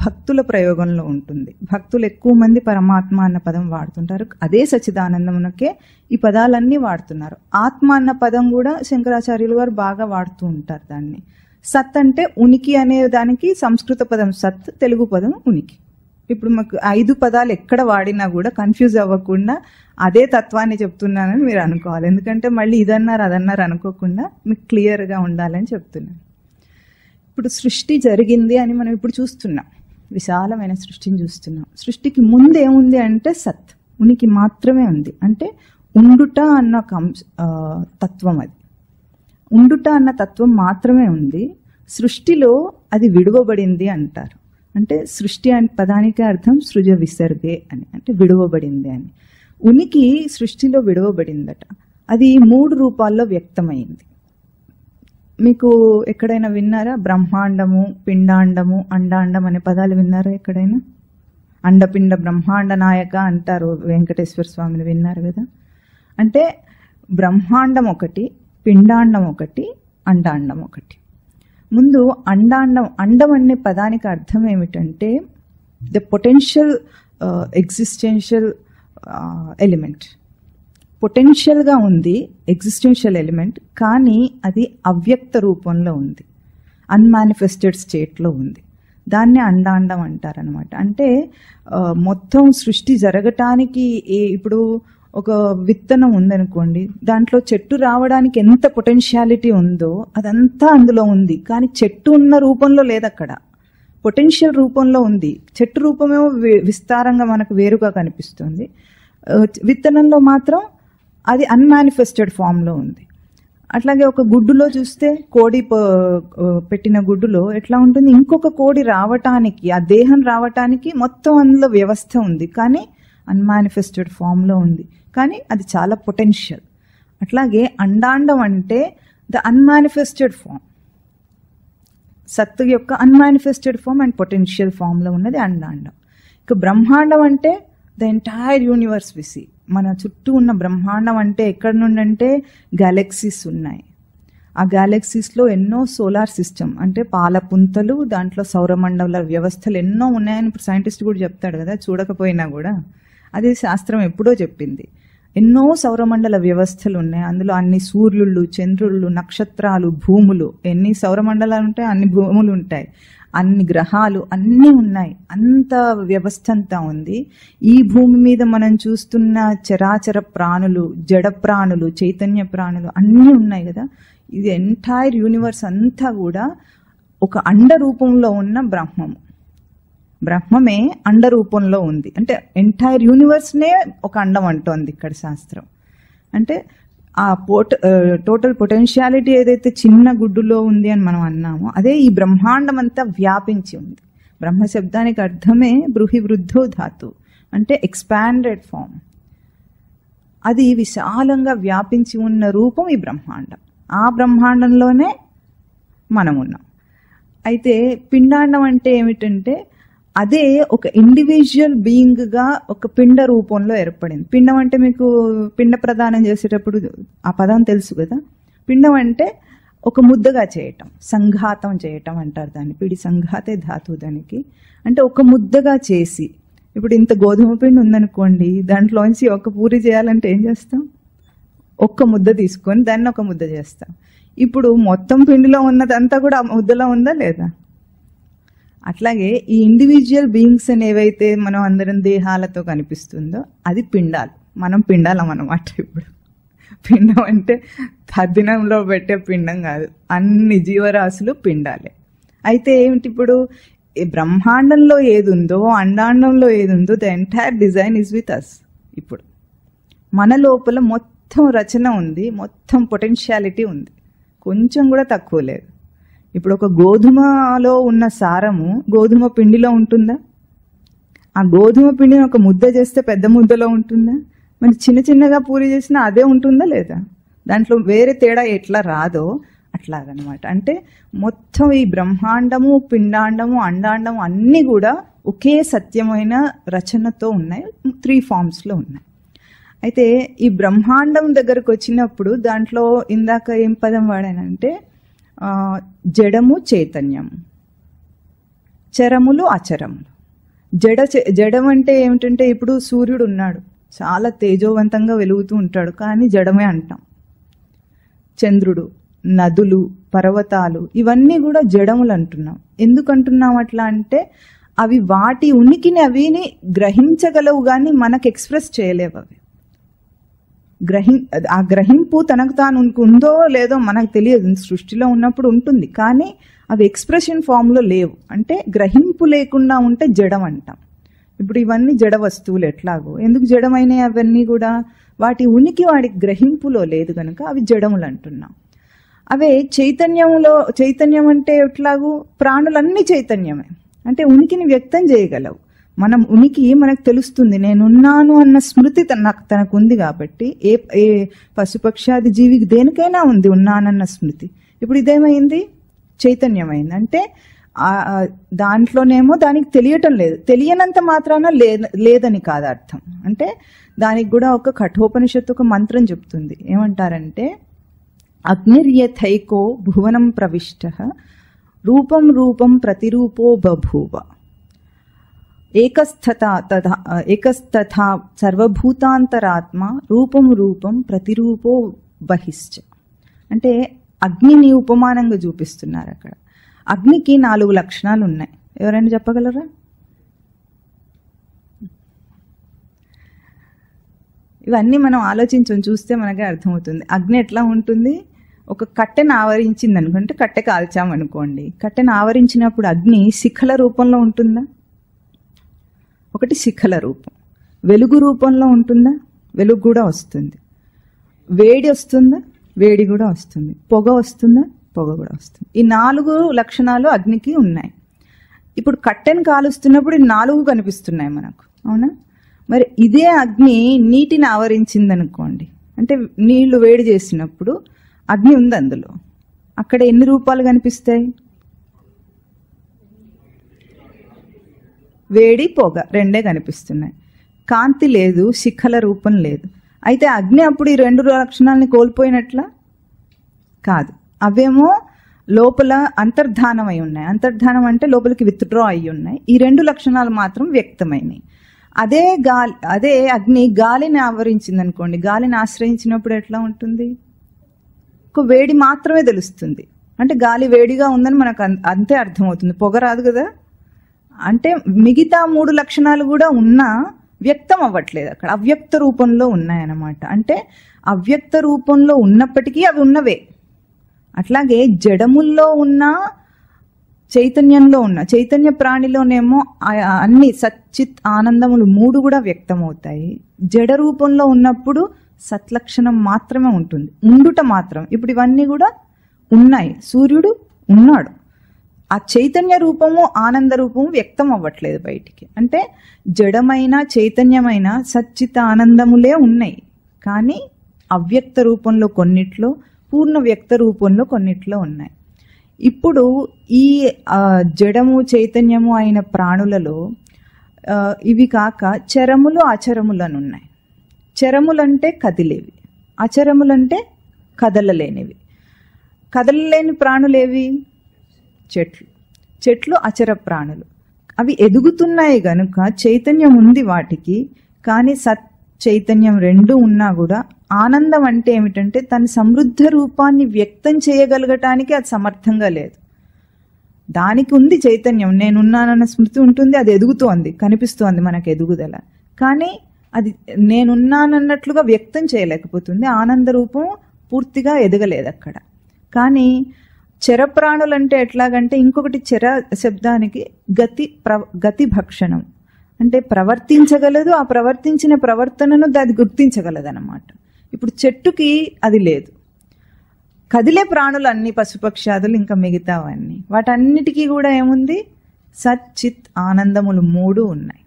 భక్తుల ప్రయోగంలో ఉంటుంది. భక్తులు ఎక్కువ మంది పరమాత్మ అన్న పదం వాడుతుంటారు. అదే సచ్చిదానందమునకే ఈ పదాలన్నీ వాడుతున్నారు. ఆత్మ అన్న పదం కూడా శంకరాచార్యులు వారు బాగా వాడుతూ ఉంటారు దాన్ని. సత్ అంటే ఉనికి అనే దానికి సంస్కృత పదం సత్, తెలుగు పదం ఉనికి. ఇప్పుడు మాకు 5 పదాలు ఎక్కడ వాడినా కూడా కన్ఫ్యూజ్ అవ్వకుండా అదే తత్వాన్ని చెప్తున్నానని మీరు అనుకోవాలి. ఎందుకంటే మళ్ళీ ఇదన్నారు అదన్నారు అనుకోకుండా మీకు క్లియర్గా ఉండాలని చెప్తున్నాను. ఇప్పుడు సృష్టి జరిగింది అని మనం ఇప్పుడు చూస్తున్నాం, విశాలమైన సృష్టిని చూస్తున్నాం. సృష్టికి ముందు ఏముంది అంటే సత్, ఉనికి మాత్రమే ఉంది. అంటే ఉండుట అన్న తత్వం, అది ఉండుట అన్న తత్వం మాత్రమే ఉంది. సృష్టిలో అది విడువబడింది అంటారు. అంటే సృష్టి అనే పదానికి అర్థం సృజ విసర్గే అని, అంటే విడువబడింది అని. ఉనికి సృష్టిలో విడువబడిందట. అది 3 రూపాల్లో వ్యక్తమైంది. మీకు ఎక్కడైనా విన్నారా? బ్రహ్మాండము, పిండాండము, అండాండం అనే పదాలు విన్నారా ఎక్కడైనా? అండపిండ బ్రహ్మాండ నాయక అంటారు వెంకటేశ్వర స్వామిని, విన్నారు కదా. అంటే బ్రహ్మాండం ఒకటి, పిండాండం ఒకటి, అండాండం ఒకటి. ముందు అండాండం, అండం అనే పదానికి అర్థం ఏమిటంటే ద పొటెన్షియల్ ఎగ్జిస్టెన్షియల్ ఎలిమెంట్. పొటెన్షియల్గా ఉంది ఎగ్జిస్టెన్షియల్ ఎలిమెంట్, కానీ అది అవ్యక్త రూపంలో ఉంది, అన్మానిఫెస్టెడ్ స్టేట్లో ఉంది. దాన్ని అండాండం అంటారనమాట. అంటే మొత్తం సృష్టి జరగటానికి ఇప్పుడు ఒక విత్తనం ఉందనుకోండి, దాంట్లో చెట్టు రావడానికి ఎంత పొటెన్షియాలిటీ ఉందో అదంతా అందులో ఉంది. కానీ చెట్టు ఉన్న రూపంలో లేదు, అక్కడ పొటెన్షియల్ రూపంలో ఉంది. చెట్టు రూపమేమో విస్తారంగా మనకు వేరుగా కనిపిస్తుంది. విత్తనంలో మాత్రం అది అన్మానిఫెస్టెడ్ ఫామ్లో ఉంది. అట్లాగే ఒక గుడ్డులో చూస్తే, కోడి పెట్టిన గుడ్డులో ఎట్లా ఉంటుంది, ఇంకొక కోడి రావటానికి, ఆ దేహం రావటానికి మొత్తం అందులో వ్యవస్థ ఉంది, కానీ అన్మానిఫెస్టెడ్ ఫామ్లో ఉంది, కానీ అది చాలా పొటెన్షియల్. అట్లాగే అండాండం అంటే ద అన్మానిఫెస్టెడ్ ఫామ్, సత్తు యొక్క అన్మానిఫెస్టెడ్ ఫామ్ అండ్ పొటెన్షియల్ ఫామ్లో ఉన్నది అండాండం. ఇక బ్రహ్మాండం అంటే ద ఎంటైర్ యూనివర్స్ విసి, మన చుట్టూ ఉన్న బ్రహ్మాండం అంటే ఎక్కడి నుండి అంటే గ్యాలక్సీస్ ఉన్నాయి. ఆ గ్యాలక్సీస్లో ఎన్నో సోలార్ సిస్టమ్ అంటే పాలపుంతలు, దాంట్లో సౌరమండల వ్యవస్థలు ఎన్నో ఉన్నాయని ఇప్పుడు సైంటిస్ట్ కూడా చెప్తాడు కదా, చూడకపోయినా కూడా. అది శాస్త్రం ఎప్పుడో చెప్పింది. ఎన్నో సౌరమండల వ్యవస్థలు ఉన్నాయి, అందులో అన్ని సూర్యుళ్ళు, చంద్రుళ్ళు, నక్షత్రాలు, భూములు, ఎన్ని సౌరమండలాలు ఉంటాయి అన్ని భూములు ఉంటాయి, అన్ని గ్రహాలు అన్నీ ఉన్నాయి, అంత వ్యవస్థ అంతా ఉంది. ఈ భూమి మీద మనం చూస్తున్న చరాచర ప్రాణులు, జడ ప్రాణులు, చైతన్య ప్రాణులు అన్నీ ఉన్నాయి కదా. ఇది ఎంటైర్ యూనివర్స్ అంతా కూడా ఒక అండ రూపంలో ఉన్న బ్రహ్మము. బ్రహ్మమే అండ రూపంలో ఉంది. అంటే ఎంటైర్ యూనివర్స్నే ఒక అండం అంటోంది ఇక్కడ శాస్త్రం. అంటే ఆ టోటల్ పొటెన్షియాలిటీ ఏదైతే చిన్న గుడ్డులో ఉంది అని మనం అన్నామో, అదే ఈ బ్రహ్మాండం అంతా వ్యాపించి ఉంది. బ్రహ్మ శబ్దానికి అర్థమే బృహి వృద్ధో ధాతు, అంటే ఎక్స్పాండెడ్ ఫామ్. అది విశాలంగా వ్యాపించి ఉన్న రూపం ఈ బ్రహ్మాండం. ఆ బ్రహ్మాండంలోనే మనం ఉన్నాం. అయితే పిండాండం అంటే ఏమిటంటే అదే ఒక ఇండివిజువల్ బీయింగ్గా ఒక పిండ రూపంలో ఏర్పడింది. పిండం అంటే మీకు పిండ ప్రదానం చేసేటప్పుడు ఆ పదం తెలుసు కదా. పిండం అంటే ఒక ముద్దగా చేయటం, సంఘాతం చేయటం అంటారు దాన్ని. పిడి సంఘాతే ధాతు దానికి. అంటే ఒక ముద్దగా చేసి, ఇప్పుడు ఇంత గోధుమ పిండి ఉందనుకోండి, దాంట్లోంచి ఒక పూరి చేయాలంటే ఏం చేస్తాం? ఒక్క ముద్ద తీసుకొని దాన్ని ఒక ముద్ద చేస్తాం. ఇప్పుడు మొత్తం పిండిలో ఉన్నదంతా కూడా ఆ ముద్దలో ఉందా లేదా? అట్లాగే ఈ ఇండివిజువల్ బీయింగ్స్ అని ఏవైతే మనం అందరం దేహాలతో కనిపిస్తుందో అది పిండాలు. మనం పిండాలం అన్నమాట. ఇప్పుడు పిండం అంటే తద్దినంలో పెట్టే పిండం కాదు, అన్ని జీవరాశులు పిండాలే. అయితే ఏమిటి, ఇప్పుడు బ్రహ్మాండంలో ఏది ఉందో, అండాండంలో ఏది ఉందో, the entire design is with us. ఇప్పుడు మన లోపల మొత్తం రచన ఉంది, మొత్తం పొటెన్షియాలిటీ ఉంది, కొంచెం కూడా తక్కువ లేదు. ఇప్పుడు ఒక గోధుమలో ఉన్న సారము గోధుమ పిండిలో ఉంటుందా? ఆ గోధుమ పిండిని ఒక ముద్ద చేస్తే పెద్ద ముద్దలో ఉంటుందా? మరి చిన్న చిన్నగా పూరి చేసినా అదే ఉంటుందా లేదా? దాంట్లో వేరే తేడా ఎట్లా రాదో అట్లాగనమాట. అంటే మొత్తం ఈ బ్రహ్మాండము, పిండాండము, అండాండము అన్నీ కూడా ఒకే సత్యమైన రచనతో ఉన్నాయి, 3 ఫామ్స్లో ఉన్నాయి. అయితే ఈ బ్రహ్మాండం దగ్గరకు వచ్చినప్పుడు దాంట్లో ఇందాక ఏం పదం వాడానంటే జడము, చైతన్యము, చరములు, అచరములు. జడం అంటే ఏమిటంటే ఇప్పుడు సూర్యుడు ఉన్నాడు, చాలా తేజోవంతంగా వెలుగుతూ ఉంటాడు, కానీ జడమే అంటాం. చంద్రుడు, నదులు, పర్వతాలు ఇవన్నీ కూడా జడములు అంటున్నాం. ఎందుకు అంటున్నాం అట్లా అంటే అవి వాటి ఉనికిని అవిని గ్రహించగలవు, కానీ మనకు ఎక్స్ప్రెస్ చేయలేవు. అవి ఆ గ్రహింపు తనకు తాను ఉందో లేదో మనకు తెలియదు. సృష్టిలో ఉన్నప్పుడు ఉంటుంది, కానీ అవి ఎక్స్ప్రెషన్ ఫామ్లో లేవు. అంటే గ్రహింపు లేకుండా ఉంటే జడం అంటాం. ఇప్పుడు ఇవన్నీ జడ వస్తువులు ఎట్లాగో, ఎందుకు జడమైనవి అవన్నీ కూడా? వాటి ఉనికి వాడికి గ్రహింపులో లేదు కనుక అవి జడములు అంటున్నాం. అవే చైతన్యం అంటే ఎట్లాగూ ప్రాణులన్నీ చైతన్యమే, అంటే ఉనికిని వ్యక్తం చేయగలవు. మనం ఉనికి మనకు తెలుస్తుంది, నేనున్నాను అన్న స్మృతి తనకు ఉంది కాబట్టి ఏ పశుపక్షాది జీవికి దేనికైనా ఉంది ఉన్నానన్న స్మృతి. ఇప్పుడు ఇదేమైంది? చైతన్యమైంది. అంటే దాంట్లోనేమో దానికి తెలియటం లేదు, తెలియనంత మాత్రాన లేదని కాదు అర్థం. అంటే దానికి కూడా ఒక కఠోపనిషత్తు ఒక మంత్రం చెప్తుంది. ఏమంటారంటే అగ్నిర్యథైకో భువనం ప్రవిష్టః రూపం రూపం ప్రతిరూపో బభూవ ఏకస్తథా సర్వభూతాంతరాత్మ రూపం రూపం ప్రతిరూపో బహిశ్చ. అంటే అగ్నిని ఉపమానంగా చూపిస్తున్నారు అక్కడ. అగ్నికి 4 లక్షణాలు ఉన్నాయి. ఎవరైనా చెప్పగలరా? ఇవన్నీ మనం ఆలోచించం చూస్తే మనకే అర్థమవుతుంది. అగ్ని ఎట్లా ఉంటుంది? ఒక కట్టెను ఆవరించింది అనుకుంటే, కట్టె కాల్చామనుకోండి, కట్టెను ఆవరించినప్పుడు అగ్ని శిఖల రూపంలో ఉంటుందా? ఒకటి శిఖల రూపం. వెలుగు రూపంలో ఉంటుందా? వెలుగు కూడా వస్తుంది. వేడి వస్తుందా? వేడి కూడా వస్తుంది. పొగ వస్తుందా? పొగ కూడా వస్తుంది. ఈ 4 లక్షణాలు అగ్నికి ఉన్నాయి. ఇప్పుడు కట్టెను కాలుస్తున్నప్పుడు ఈ 4 కనిపిస్తున్నాయి మనకు, అవునా? మరి ఇదే అగ్ని నీటిని ఆవరించింది అనుకోండి, అంటే నీళ్లు వేడి చేసినప్పుడు అగ్ని ఉంది అందులో, అక్కడ ఎన్ని రూపాలు కనిపిస్తాయి? వేడి, పొగ రెండే కనిపిస్తున్నాయి. కాంతి లేదు, శిఖల రూపం లేదు. అయితే అగ్ని అప్పుడు ఈ 2 లక్షణాలని కోల్పోయినట్లా కాదు. అవేమో లోపల అంతర్ధానమై ఉన్నాయి. అంతర్ధానం అంటే లోపలికి విత్డ్రా అయి ఉన్నాయి. ఈ 2 లక్షణాలు మాత్రం వ్యక్తమైనవి. అదే అగ్ని గాలిని ఆవరించింది అనుకోండి, గాలిని ఆశ్రయించినప్పుడు ఎట్లా ఉంటుంది? ఒక వేడి మాత్రమే తెలుస్తుంది. అంటే గాలి వేడిగా ఉందని మనకు అంతే అర్థమవుతుంది, పొగ రాదు కదా. అంటే మిగతా 3 లక్షణాలు కూడా ఉన్నా వ్యక్తం అవ్వట్లేదు, అక్కడ అవ్యక్త రూపంలో ఉన్నాయన్నమాట. అంటే అవ్యక్త రూపంలో ఉన్నప్పటికీ అవి ఉన్నవే. అట్లాగే జడముల్లో ఉన్న చైతన్యంలో ఉన్న చైతన్య ప్రాణిలోనేమో అన్ని సచ్చిత్ ఆనందములు 3 కూడా వ్యక్తమవుతాయి. జడ రూపంలో ఉన్నప్పుడు సత్లక్షణం మాత్రమే ఉంటుంది, ఉండుట మాత్రం. ఇప్పుడు ఇవన్నీ కూడా ఉన్నాయి. సూర్యుడు ఉన్నాడు, ఆ చైతన్య రూపము ఆనంద రూపము వ్యక్తం అవ్వట్లేదు బయటికి. అంటే జడమైన చైతన్యమైన సచ్చిత్ ఆనందములే ఉన్నాయి, కానీ అవ్యక్త రూపంలో కొన్నిట్లో, పూర్ణ వ్యక్త రూపంలో కొన్నిట్లో ఉన్నాయి. ఇప్పుడు ఈ జడము చైతన్యము అయిన ప్రాణులలో ఇవి కాక చరములు అచరములు అని ఉన్నాయి. చరములంటే కదిలేవి, అచరములంటే కదలలేనివి. కదలలేని ప్రాణులేవి? చెట్లు అచర ప్రాణులు. అవి ఎదుగుతున్నాయి గనుక చైతన్యం ఉంది వాటికి, కానీ సత్ చైతన్యం 2 ఉన్నా కూడా ఆనందం అంటే ఏమిటంటే తన సమృద్ధ రూపాన్ని వ్యక్తం చేయగలగటానికి అది సమర్థంగా లేదు. దానికి ఉంది చైతన్యం, నేనున్నానన్న స్మృతి ఉంటుంది, అది ఎదుగుతోంది, కనిపిస్తోంది మనకు ఎదుగుదల. కానీ అది నేనున్నానన్నట్లుగా వ్యక్తం చేయలేకపోతుంది, ఆనంద రూపం పూర్తిగా ఎదగలేదు అక్కడ. కానీ చరప్రాణులు అంటే ఎట్లాగంటే, ఇంకొకటి చర శబ్దానికి గతి భక్షణం అంటే ప్రవర్తించగలదు, ఆ ప్రవర్తించిన ప్రవర్తనను అది గుర్తించగలదు అన్నమాట. ఇప్పుడు చెట్టుకి అది లేదు. కదిలే ప్రాణులు అన్ని, పశుపక్షాదులు ఇంకా మిగతావన్నీ, వాటన్నిటికీ కూడా ఏముంది? సత్ చిత్ ఆనందములు 3 ఉన్నాయి.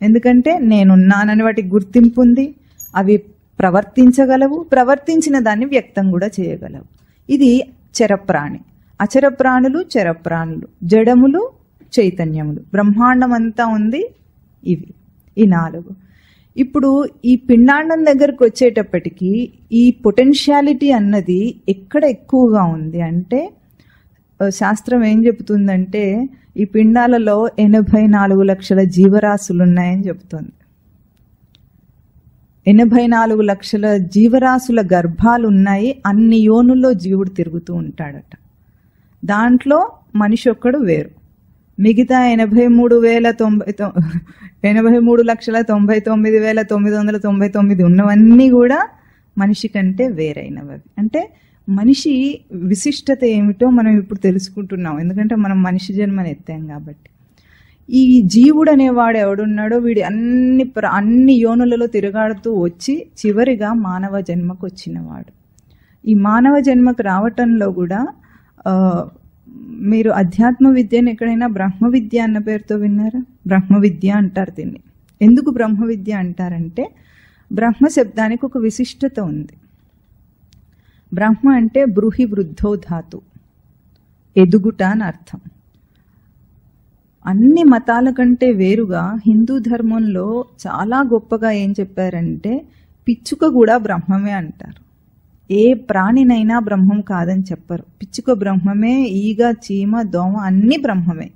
ఎందుకంటే నేనున్నానని వాటికి గుర్తింపు ఉంది, అవి ప్రవర్తించగలవు, ప్రవర్తించిన దాన్ని వ్యక్తం కూడా చేయగలవు. ఇది చరప్రాణి. అచర ప్రాణులు చరప్రాణులు, జడములు చైతన్యములు, బ్రహ్మాండం అంతా ఉంది ఇవి, ఈ 4. ఇప్పుడు ఈ పిండాండం దగ్గరకు వచ్చేటప్పటికి ఈ పొటెన్షియాలిటీ అన్నది ఎక్కడ ఎక్కువగా ఉంది అంటే, శాస్త్రం ఏం చెబుతుందంటే ఈ పిండాలలో 84 లక్షల జీవరాశులు ఉన్నాయని చెబుతుంది. 84 లక్షల జీవరాశుల గర్భాలు ఉన్నాయి, అన్ని యోనుల్లో జీవుడు తిరుగుతూ ఉంటాడట. దాంట్లో మనిషి ఒక్కడు వేరు, మిగతా 83,99,999 ఉన్నవన్నీ కూడా మనిషి కంటే వేరైనవి. అంటే మనిషి విశిష్టత ఏమిటో మనం ఇప్పుడు తెలుసుకుంటున్నాం, ఎందుకంటే మనం మనిషి జన్మని ఎత్తాం కాబట్టి. ఈ జీవుడు అనేవాడు ఎవడున్నాడో వీడి అన్ని యోనులలో తిరగాడుతూ వచ్చి చివరిగా మానవ జన్మకు వచ్చినవాడు. ఈ మానవ జన్మకు రావటంలో కూడా మీరు అధ్యాత్మ విద్యను ఎక్కడైనా బ్రహ్మ విద్య అన్న పేరుతో విన్నారా? బ్రహ్మ విద్య అంటారు దీన్ని. ఎందుకు బ్రహ్మ విద్య అంటారంటే, బ్రహ్మ శబ్దానికి ఒక విశిష్టత ఉంది. బ్రహ్మ అంటే బ్రూహి వృద్ధో ధాతు, ఎదుగుట అని అర్థం. అన్ని మతాల కంటే వేరుగా హిందూ ధర్మంలో చాలా గొప్పగా ఏం చెప్పారంటే, పిచ్చుక కూడా బ్రహ్మమే అంటారు. ఏ ప్రాణినైనా బ్రహ్మం కాదని చెప్పరు. పిచ్చుక బ్రహ్మమే, ఈగ, చీమ, దోమ అన్ని బ్రహ్మమే.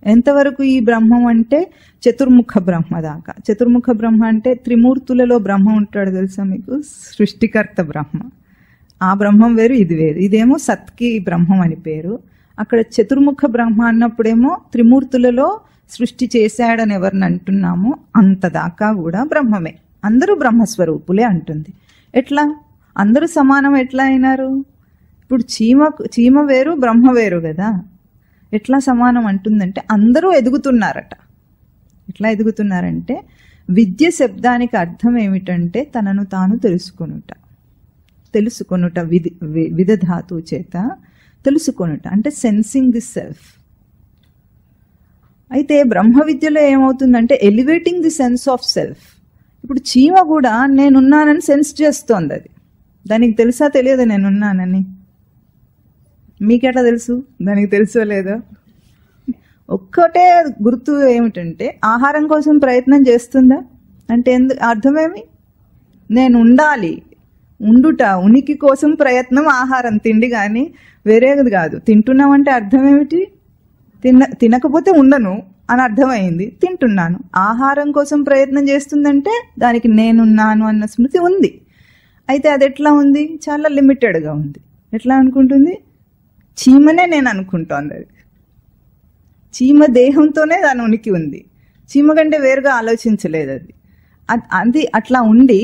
ఎంతవరకు ఈ బ్రహ్మం అంటే చతుర్ముఖ బ్రహ్మ దాకా. చతుర్ముఖ బ్రహ్మ అంటే త్రిమూర్తులలో బ్రహ్మ ఉంటాడు తెలుసా మీకు? సృష్టికర్త బ్రహ్మ. ఆ బ్రహ్మం వేరు, ఇది వేరు. ఇదేమో సత్కి బ్రహ్మం అని పేరు. అక్కడ చతుర్ముఖ బ్రహ్మ అన్నప్పుడేమో త్రిమూర్తులలో సృష్టి చేశాడని ఎవరిని అంటున్నామో అంతదాకా కూడా బ్రహ్మమే. అందరూ బ్రహ్మస్వరూపులే అంటుంది. ఎట్లా అందరూ సమానం ఎట్లా అయినారు? ఇప్పుడు చీమ వేరు బ్రహ్మ వేరు కదా. ఎట్లా సమానం అంటుందంటే, అందరూ ఎదుగుతున్నారట. ఎట్లా ఎదుగుతున్నారంటే, విద్య శబ్దానికి అర్థం ఏమిటంటే తనను తాను తెలుసుకొనుట విదధాతు చేత తెలుసుకొనుట అంటే సెన్సింగ్ ది సెల్ఫ్. అయితే బ్రహ్మ విద్యలో ఏమవుతుందంటే elevating the sense of self. ఇప్పుడు చీమ కూడా నేనున్నానని సెన్స్ చేస్తోంది. అది దానికి తెలుసా తెలియదు నేనున్నానని? మీకెట్లా తెలుసు? దానికి తెలుసో లేదో? ఒక్కటే గుర్తు ఏమిటంటే, ఆహారం కోసం ప్రయత్నం చేస్తుందా అంటే అర్థమేమి? నేను ఉండాలి, ఉండుట, ఉనికి కోసం ప్రయత్నం ఆహారం, తిండి కానీ వేరేది కాదు. తింటున్నామంటే అర్థం ఏమిటి? తినకపోతే ఉండను అని అర్థమైంది, తింటున్నాను. ఆహారం కోసం ప్రయత్నం చేస్తుందంటే దానికి నేనున్నాను అన్న స్మృతి ఉంది. అయితే అది ఎట్లా ఉంది? చాలా లిమిటెడ్గా ఉంది. ఎట్లా అనుకుంటుంది? చీమనే నేను అనుకుంటోంది. అది చీమ దేహంతోనే దాని ఉనికి ఉంది, చీమ కంటే వేరుగా ఆలోచించలేదు. అది అట్లా ఉండి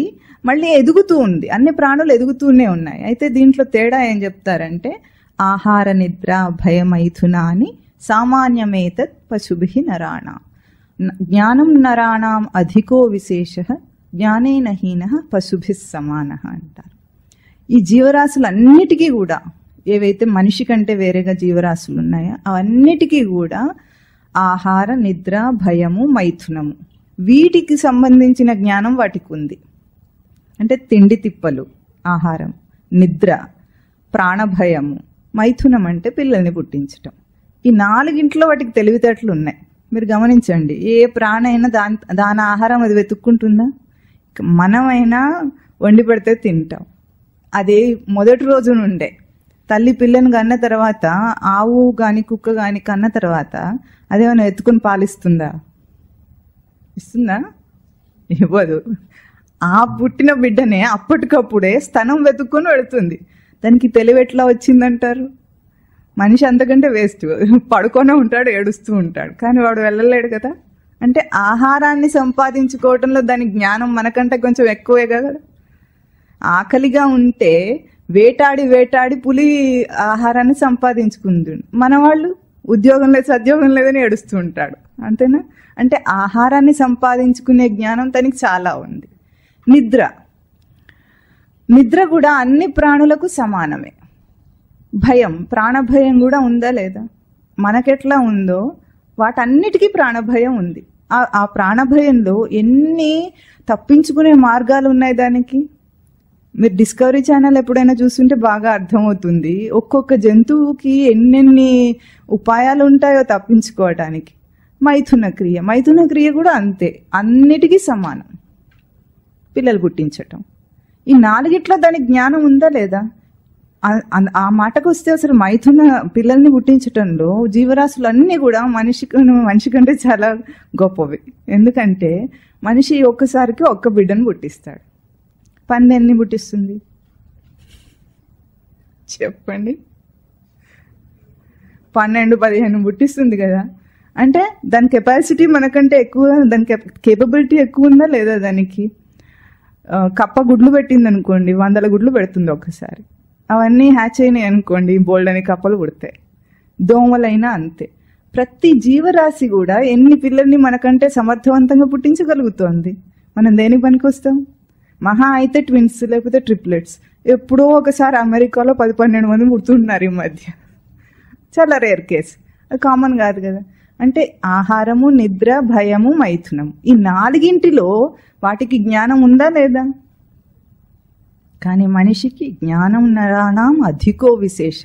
మళ్ళీ ఎదుగుతూ ఉంది. అన్ని ప్రాణులు ఎదుగుతూనే ఉన్నాయి. అయితే దీంట్లో తేడా ఏం చెప్తారంటే, ఆహార నిద్ర భయమైథున అని సామాన్యమేతత్ పశుభిః నరాణాం జ్ఞానం నరాణాం అధికో విశేషః జ్ఞానేన హీనః పశుభిః సమానః అంటారు. ఈ జీవరాశులన్నిటికీ కూడా, ఏవైతే మనిషి కంటే వేరేగా జీవరాశులు ఉన్నాయో అవన్నిటికీ కూడా ఆహార నిద్ర భయము మైథునము వీటికి సంబంధించిన జ్ఞానం వాటికి ఉంది. అంటే తిండి తిప్పలు, ఆహారం, నిద్ర, ప్రాణభయము, మైథునం అంటే పిల్లల్ని పుట్టించటం. ఈ 4 వాటికి తెలివితేటలు ఉన్నాయి. మీరు గమనించండి, ఏ ప్రాణైనా దాని ఆహారం అది వెతుక్కుంటుందా? మనమైనా వండి పెడితే తింటాం. అదే మొదటి రోజు నుండే తల్లి పిల్లని కన్న తర్వాత, ఆవు కానీ కుక్క కానీ కన్న తర్వాత అదేమైనా ఎత్తుకుని పాలిస్తుందా? ఇస్తుందా? ఇవ్వదు. ఆ పుట్టిన బిడ్డనే అప్పటికప్పుడే స్తనం వెతుక్కొని పెడుతుంది. దానికి తెలివి ఎట్లా వచ్చిందంటారు? మనిషి అంతకంటే వేస్ట్, పడుకొనే ఉంటాడు, ఏడుస్తూ ఉంటాడు, కానీ వాడు వెళ్ళలేడు కదా. అంటే ఆహారాన్ని సంపాదించుకోవటంలో దాని జ్ఞానం మనకంటే కొంచెం ఎక్కువే కదా. ఆకలిగా ఉంటే వేటాడి వేటాడి పులి ఆహారాన్ని సంపాదించుకుంది, మన వాళ్ళు ఉద్యోగం లేదు సద్యోగం లేదని ఏడుస్తూ ఉంటాడు, అంతేనా. అంటే ఆహారాన్ని సంపాదించుకునే జ్ఞానం తనకి చాలా ఉంది. నిద్ర కూడా అన్ని ప్రాణులకు సమానమే. భయం, ప్రాణభయం కూడా ఉందా లేదా? మనకెట్లా ఉందో వాటన్నిటికీ ప్రాణభయం ఉంది. ఆ ప్రాణభయంలో ఎన్ని తప్పించుకునే మార్గాలు ఉన్నాయి దానికి. మీరు డిస్కవరీ ఛానల్ ఎప్పుడైనా చూస్తుంటే బాగా అర్థమవుతుంది. ఒక్కొక్క జంతువుకి ఎన్నెన్ని ఉపాయాలు ఉంటాయో తప్పించుకోవటానికి. మైథున క్రియ కూడా అంతే, అన్నిటికీ సమానం. పిల్లలు పుట్టించటం, ఈ నాలుగిట్లో దానికి జ్ఞానం ఉందా లేదా? ఆ మాటకు వస్తే అసలు పిల్లల్ని పుట్టించటంలో జీవరాశులన్నీ కూడా మనిషి కంటే చాలా గొప్పవి. ఎందుకంటే మనిషి ఒక్కసారికి ఒక్క బిడ్డను పుట్టిస్తాడు. పంది ఎన్ని పుట్టిస్తుంది చెప్పండి? 12-15 పుట్టిస్తుంది కదా. అంటే దాని కెపాసిటీ మనకంటే ఎక్కువ, దాని కేపబిలిటీ ఎక్కువ ఉందా లేదా? దానికి కప్ప గుడ్లు పెట్టింది అనుకోండి, 100 గుడ్లు పెడుతుంది ఒక్కసారి. అవన్నీ హ్యాచ్ అయినాయి అనుకోండి, బోల్డ్ అని కప్పలు పుడతాయి. దోమలైనా అంతే. ప్రతి జీవరాశి కూడా ఎన్ని పిల్లల్ని మనకంటే సమర్థవంతంగా పుట్టించగలుగుతోంది. మనం దేనికి పనికొస్తాం? మహా అయితే ట్విన్స్, లేకపోతే ట్రిప్లెట్స్. ఎప్పుడో ఒకసారి అమెరికాలో 10-12 మంది పుడుతున్నారు ఈ మధ్య, చాలా రేర్ కేసు, అది కామన్ కాదు కదా. అంటే ఆహారము, నిద్ర, భయము, మైథునం, ఈ నాలుగింటిలో వాటికి జ్ఞానం ఉందా లేదా? కానీ మనిషికి జ్ఞానం నరాణం అధికో విశేష.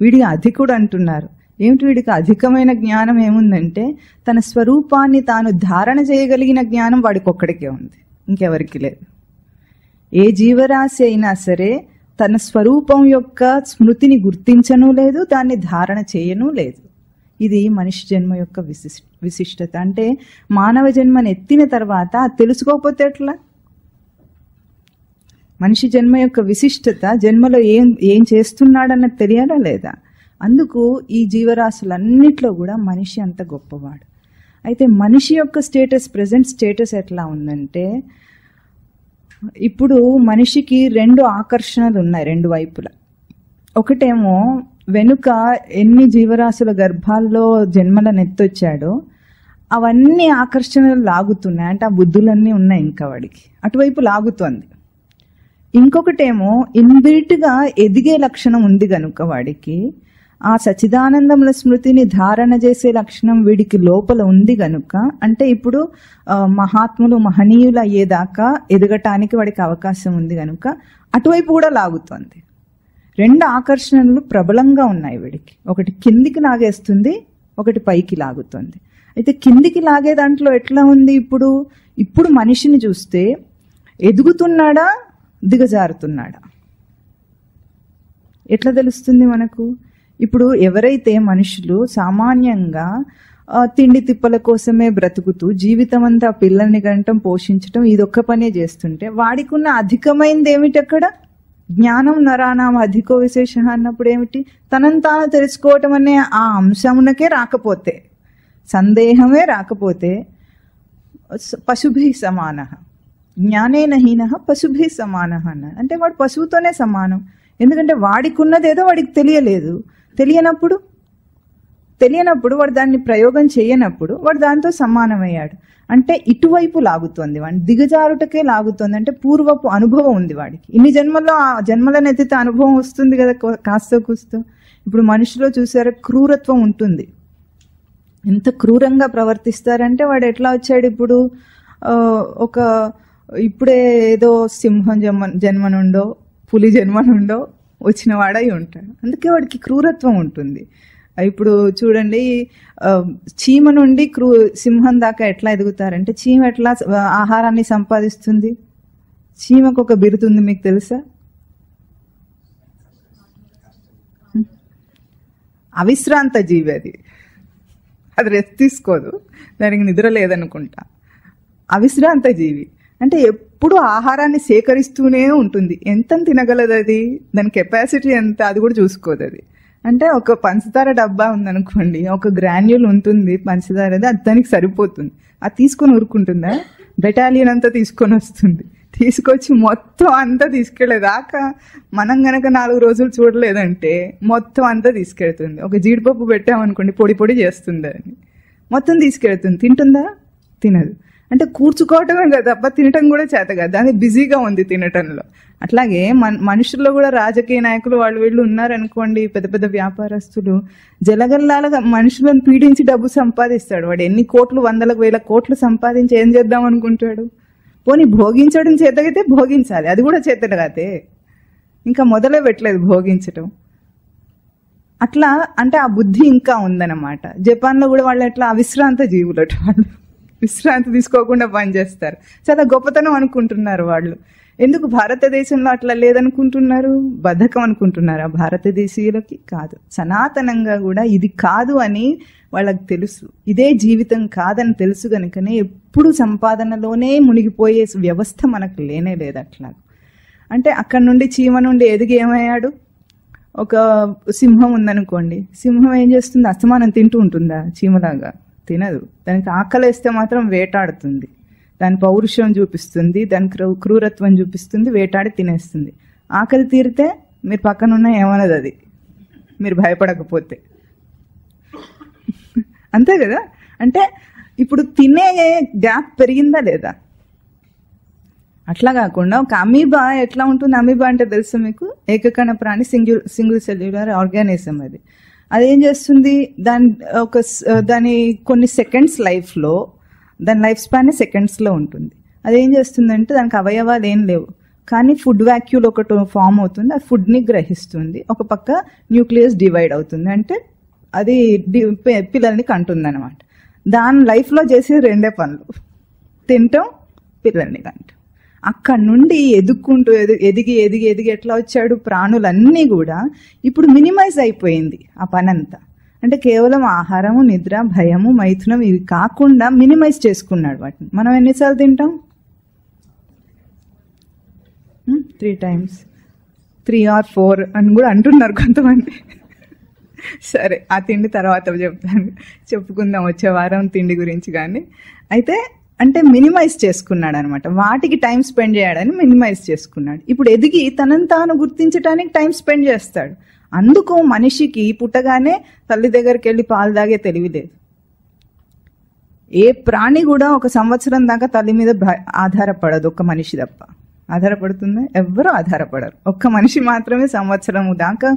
వీడికి అధికుడు అంటున్నారు. ఏమిటి వీడికి అధికమైన జ్ఞానం ఏముందంటే తన స్వరూపాన్ని తాను ధారణ చేయగలిగిన జ్ఞానం వాడికి ఒక్కడికే ఉంది, ఇంకెవరికి లేదు. ఏ జీవరాశి అయినా సరే తన స్వరూపం యొక్క స్మృతిని గుర్తించను లేదు, దాన్ని ధారణ చేయను లేదు. ఇది మనిషి జన్మ యొక్క విశిష్టత. అంటే మానవ జన్మను ఎత్తిన తర్వాత తెలుసుకోకపోతే ఎట్లా? మనిషి జన్మ యొక్క విశిష్టత, జన్మలో ఏం చేస్తున్నాడన్నది తెలియాలా లేదా? అందుకు ఈ జీవరాశులన్నిట్లో కూడా మనిషి అంత గొప్పవాడు. అయితే మనిషి యొక్క ప్రెజెంట్ స్టేటస్ ఎట్లా ఉందంటే, ఇప్పుడు మనిషికి 2 ఆకర్షణలు ఉన్నాయి, 2 వైపులా. ఒకటేమో వెనుక ఎన్ని జీవరాశుల గర్భాల్లో జన్మలను ఎత్తొచ్చాడో అవన్నీ ఆకర్షణలు లాగుతున్నాయి. అంటే ఆ బుద్ధులన్నీ ఉన్నాయి ఇంకా వాడికి, అటువైపు లాగుతోంది. ఇంకొకటేమో ఇన్బిల్ట్గా ఎదిగే లక్షణం ఉంది కనుక వాడికి ఆ సచిదానందముల స్మృతిని ధారణ చేసే లక్షణం వీడికి లోపల ఉంది గనుక, అంటే ఇప్పుడు మహాత్ములు మహనీయులు అయ్యేదాకా ఎదగటానికి వాడికి అవకాశం ఉంది గనుక అటువైపు కూడా లాగుతోంది. 2 ఆకర్షణలు ప్రబలంగా ఉన్నాయి వీడికి. ఒకటి కిందికి లాగేస్తుంది, ఒకటి పైకి లాగుతుంది. అయితే కిందికి లాగే దాంట్లో ఎట్లా ఉంది? ఇప్పుడు మనిషిని చూస్తే ఎదుగుతున్నాడా, దిగజారుతున్నాడా ఎట్లా తెలుస్తుంది మనకు? ఇప్పుడు ఎవరైతే మనుషులు సామాన్యంగా తిండి తిప్పల కోసమే బ్రతుకుతూ జీవితం అంతా పిల్లల్ని గంటం పోషించటం ఇదొక్క పనే చేస్తుంటే వాడికి ఉన్న అధికమైంది ఏమిటి? అక్కడ జ్ఞానం నరానాం అధికో విశేష అన్నప్పుడు ఏమిటి? తనను తాను తెలుసుకోవటం అనే ఆ అంశమునకే రాకపోతే, సందేహమే రాకపోతే పశుభి సమాన జ్ఞానేన హీనః పశుభి సమాన అన్నాడు. అంటే వాడు పశువుతోనే సమానం. ఎందుకంటే వాడికి ఉన్నదేదో వాడికి తెలియనప్పుడు వాడు దాన్ని ప్రయోగం చేయనప్పుడు వాడు దాంతో సమానమయ్యాడు. అంటే ఇటువైపు లాగుతోంది, వాడిని దిగజారుటకే లాగుతోంది. అంటే పూర్వపు అనుభవం ఉంది వాడికి. ఇన్ని జన్మల్లో ఆ జన్మలను ఎత్తితే అనుభవం వస్తుంది కదా కాస్తో కూస్తో. ఇప్పుడు మనిషిలో చూసారా క్రూరత్వం ఉంటుంది. ఎంత క్రూరంగా ప్రవర్తిస్తారంటే వాడు ఎట్లా వచ్చాడు ఇప్పుడు? ఇప్పుడే ఏదో సింహం జన్మ నుండో పులి జన్మ నుండో వచ్చిన వాడై ఉంటాడు. అందుకే వాడికి క్రూరత్వం ఉంటుంది. ఇప్పుడు చూడండి, చీమ నుండి సింహం దాకా ఎట్లా ఎదుగుతారంటే, చీమ ఎట్లా ఆహారాన్ని సంపాదిస్తుంది? చీమకు ఒక బిరుదు మీకు తెలుసా? అవిశ్రాంత జీవి. అది రెస్ట్ తీసుకోదు, దానికి నిద్ర లేదనుకుంటా. అవిశ్రాంత జీవి అంటే ఎప్పుడు ఆహారాన్ని సేకరిస్తూనే ఉంటుంది. ఎంత తినగలదు అది? దాని కెపాసిటీ ఎంత అది కూడా చూసుకోదు అది. అంటే ఒక పంచదార డబ్బా ఉందనుకోండి, ఒక గ్రాన్యూల్ ఉంటుంది పంచదారది, అది దానికి సరిపోతుంది. అది తీసుకొని ఊరుకుంటుందా? బెటాలియన్ అంతా తీసుకొని వస్తుంది. తీసుకొచ్చి మొత్తం అంతా తీసుకెళ్లేదాకా మనం గనక 4 రోజులు చూడలేదంటే మొత్తం అంతా తీసుకెళ్తుంది. ఒక జీడిపప్పు పెట్టామనుకోండి, పొడి పొడి చేస్తుంది, అని మొత్తం తీసుకెళ్తుంది. తింటుందా? తినదు. అంటే కూర్చుకోవటమే కదా తప్ప తినటం కూడా చేత కదా, అది బిజీగా ఉంది తినటంలో. అట్లాగే మనుషుల్లో కూడా రాజకీయ నాయకులు వాళ్ళు వీళ్ళు ఉన్నారనుకోండి, పెద్ద పెద్ద వ్యాపారస్తులు, జలగల్లాలుగా మనుషులను పీడించి డబ్బు సంపాదిస్తాడు. వాడు ఎన్ని కోట్లు, 100,000 కోట్లు సంపాదించి ఏం చేద్దాం అనుకుంటాడు? పోనీ భోగించడం చేతగైతే భోగించాలి, అది కూడా చేతగాతే ఇంకా మొదలే పెట్టలేదు భోగించటం. అట్లా అంటే ఆ బుద్ధి ఇంకా ఉందన్నమాట. జపాన్లో కూడా వాళ్ళు ఎట్లా అవిశ్రాంత జీవులట, వాళ్ళు విశ్రాంతి తీసుకోకుండా పనిచేస్తారు. చాలా గొప్పతనం అనుకుంటున్నారు వాళ్ళు. ఎందుకు భారతదేశంలో అట్లా లేదనుకుంటున్నారు? బద్ధకం అనుకుంటున్నారు. ఆ భారతదేశీయులకి కాదు, సనాతనంగా కూడా ఇది కాదు అని వాళ్ళకి తెలుసు. ఇదే జీవితం కాదని తెలుసు కనుకనే ఎప్పుడు సంపాదనలోనే మునిగిపోయే వ్యవస్థ మనకు లేనే లేదు. అట్లా అంటే అక్కడ నుండి చీమ నుండి ఎదిగి ఏమయ్యాడు? ఒక సింహం ఉందనుకోండి, సింహం ఏం చేస్తుంది? అస్తమానం తింటూ ఉంటుందా? చీమలాగా తినదు. దానికి ఆకలేస్తే మాత్రం వేటాడుతుంది, దాని పౌరుషం చూపిస్తుంది, దాని క్రూరత్వం చూపిస్తుంది, వేటాడి తినేస్తుంది. ఆకలి తీరితే మీరు పక్కనున్న ఏమన్నది అది, మీరు భయపడకపోతే. అంతే కదా. అంటే ఇప్పుడు తినే గ్యాప్ పెరిగిందా లేదా? అట్లా కాకుండా ఒక అమీబా ఎట్లా ఉంటుంది? అమీబా అంటే తెలుసు మీకు, ఏకకణ ప్రాణి, సింగిల్ సెల్యులర్ ఆర్గానిజం. అదేం చేస్తుంది? దాని కొన్ని సెకండ్స్ లైఫ్లో, దాని లైఫ్ స్పాన్ సెకండ్స్లో ఉంటుంది. అదేం చేస్తుందంటే దానికి అవయవాలు ఏం లేవు, కానీ ఫుడ్ వ్యాక్యూల్ ఒకటి ఫామ్ అవుతుంది, ఆ ఫుడ్ని గ్రహిస్తుంది. ఒక పక్క న్యూక్లియస్ డివైడ్ అవుతుంది, అంటే అది పిల్లల్ని కంటుంది అనమాట. దాని లైఫ్లో చేసే 2 పనులు, తినటం, పిల్లల్ని కంటం. అక్కడి నుండి ఎదుక్కుంటూ ఎదిగి ఎదిగి ఎదిగి ఎట్లా వచ్చాడు? ప్రాణులన్నీ కూడా ఇప్పుడు మినిమైజ్ అయిపోయింది ఆ పనంతా. అంటే కేవలం ఆహారము, నిద్ర, భయము, మైథునం ఇవి కాకుండా మినిమైజ్ చేసుకున్నాడు వాటిని. మనం ఎన్నిసార్లు తింటాం? 3 times, 3 or 4 అని కూడా అంటున్నారు కొంతమంది. సరే, ఆ తిండి తర్వాత చెప్పుకుందాం వచ్చే వారం తిండి గురించి. కానీ అయితే అంటే మినిమైజ్ చేసుకున్నాడు అనమాట. వాటికి టైం స్పెండ్ చేయడానికి మినిమైజ్ చేసుకున్నాడు. ఇప్పుడు ఎదిగి తనని తాను గుర్తించడానికి టైం స్పెండ్ చేస్తాడు. అందుకు మనిషికి పుట్టగానే తల్లి దగ్గరికి వెళ్ళి పాలు తాగే తెలివి లేదు. ఏ ప్రాణి కూడా 1 సంవత్సరం దాకా తల్లి మీద ఆధారపడదు, ఒక్క మనిషి తప్ప. ఆధారపడుతుందా? ఎవ్వరూ ఆధారపడరు. ఒక్క మనిషి మాత్రమే సంవత్సరం దాకా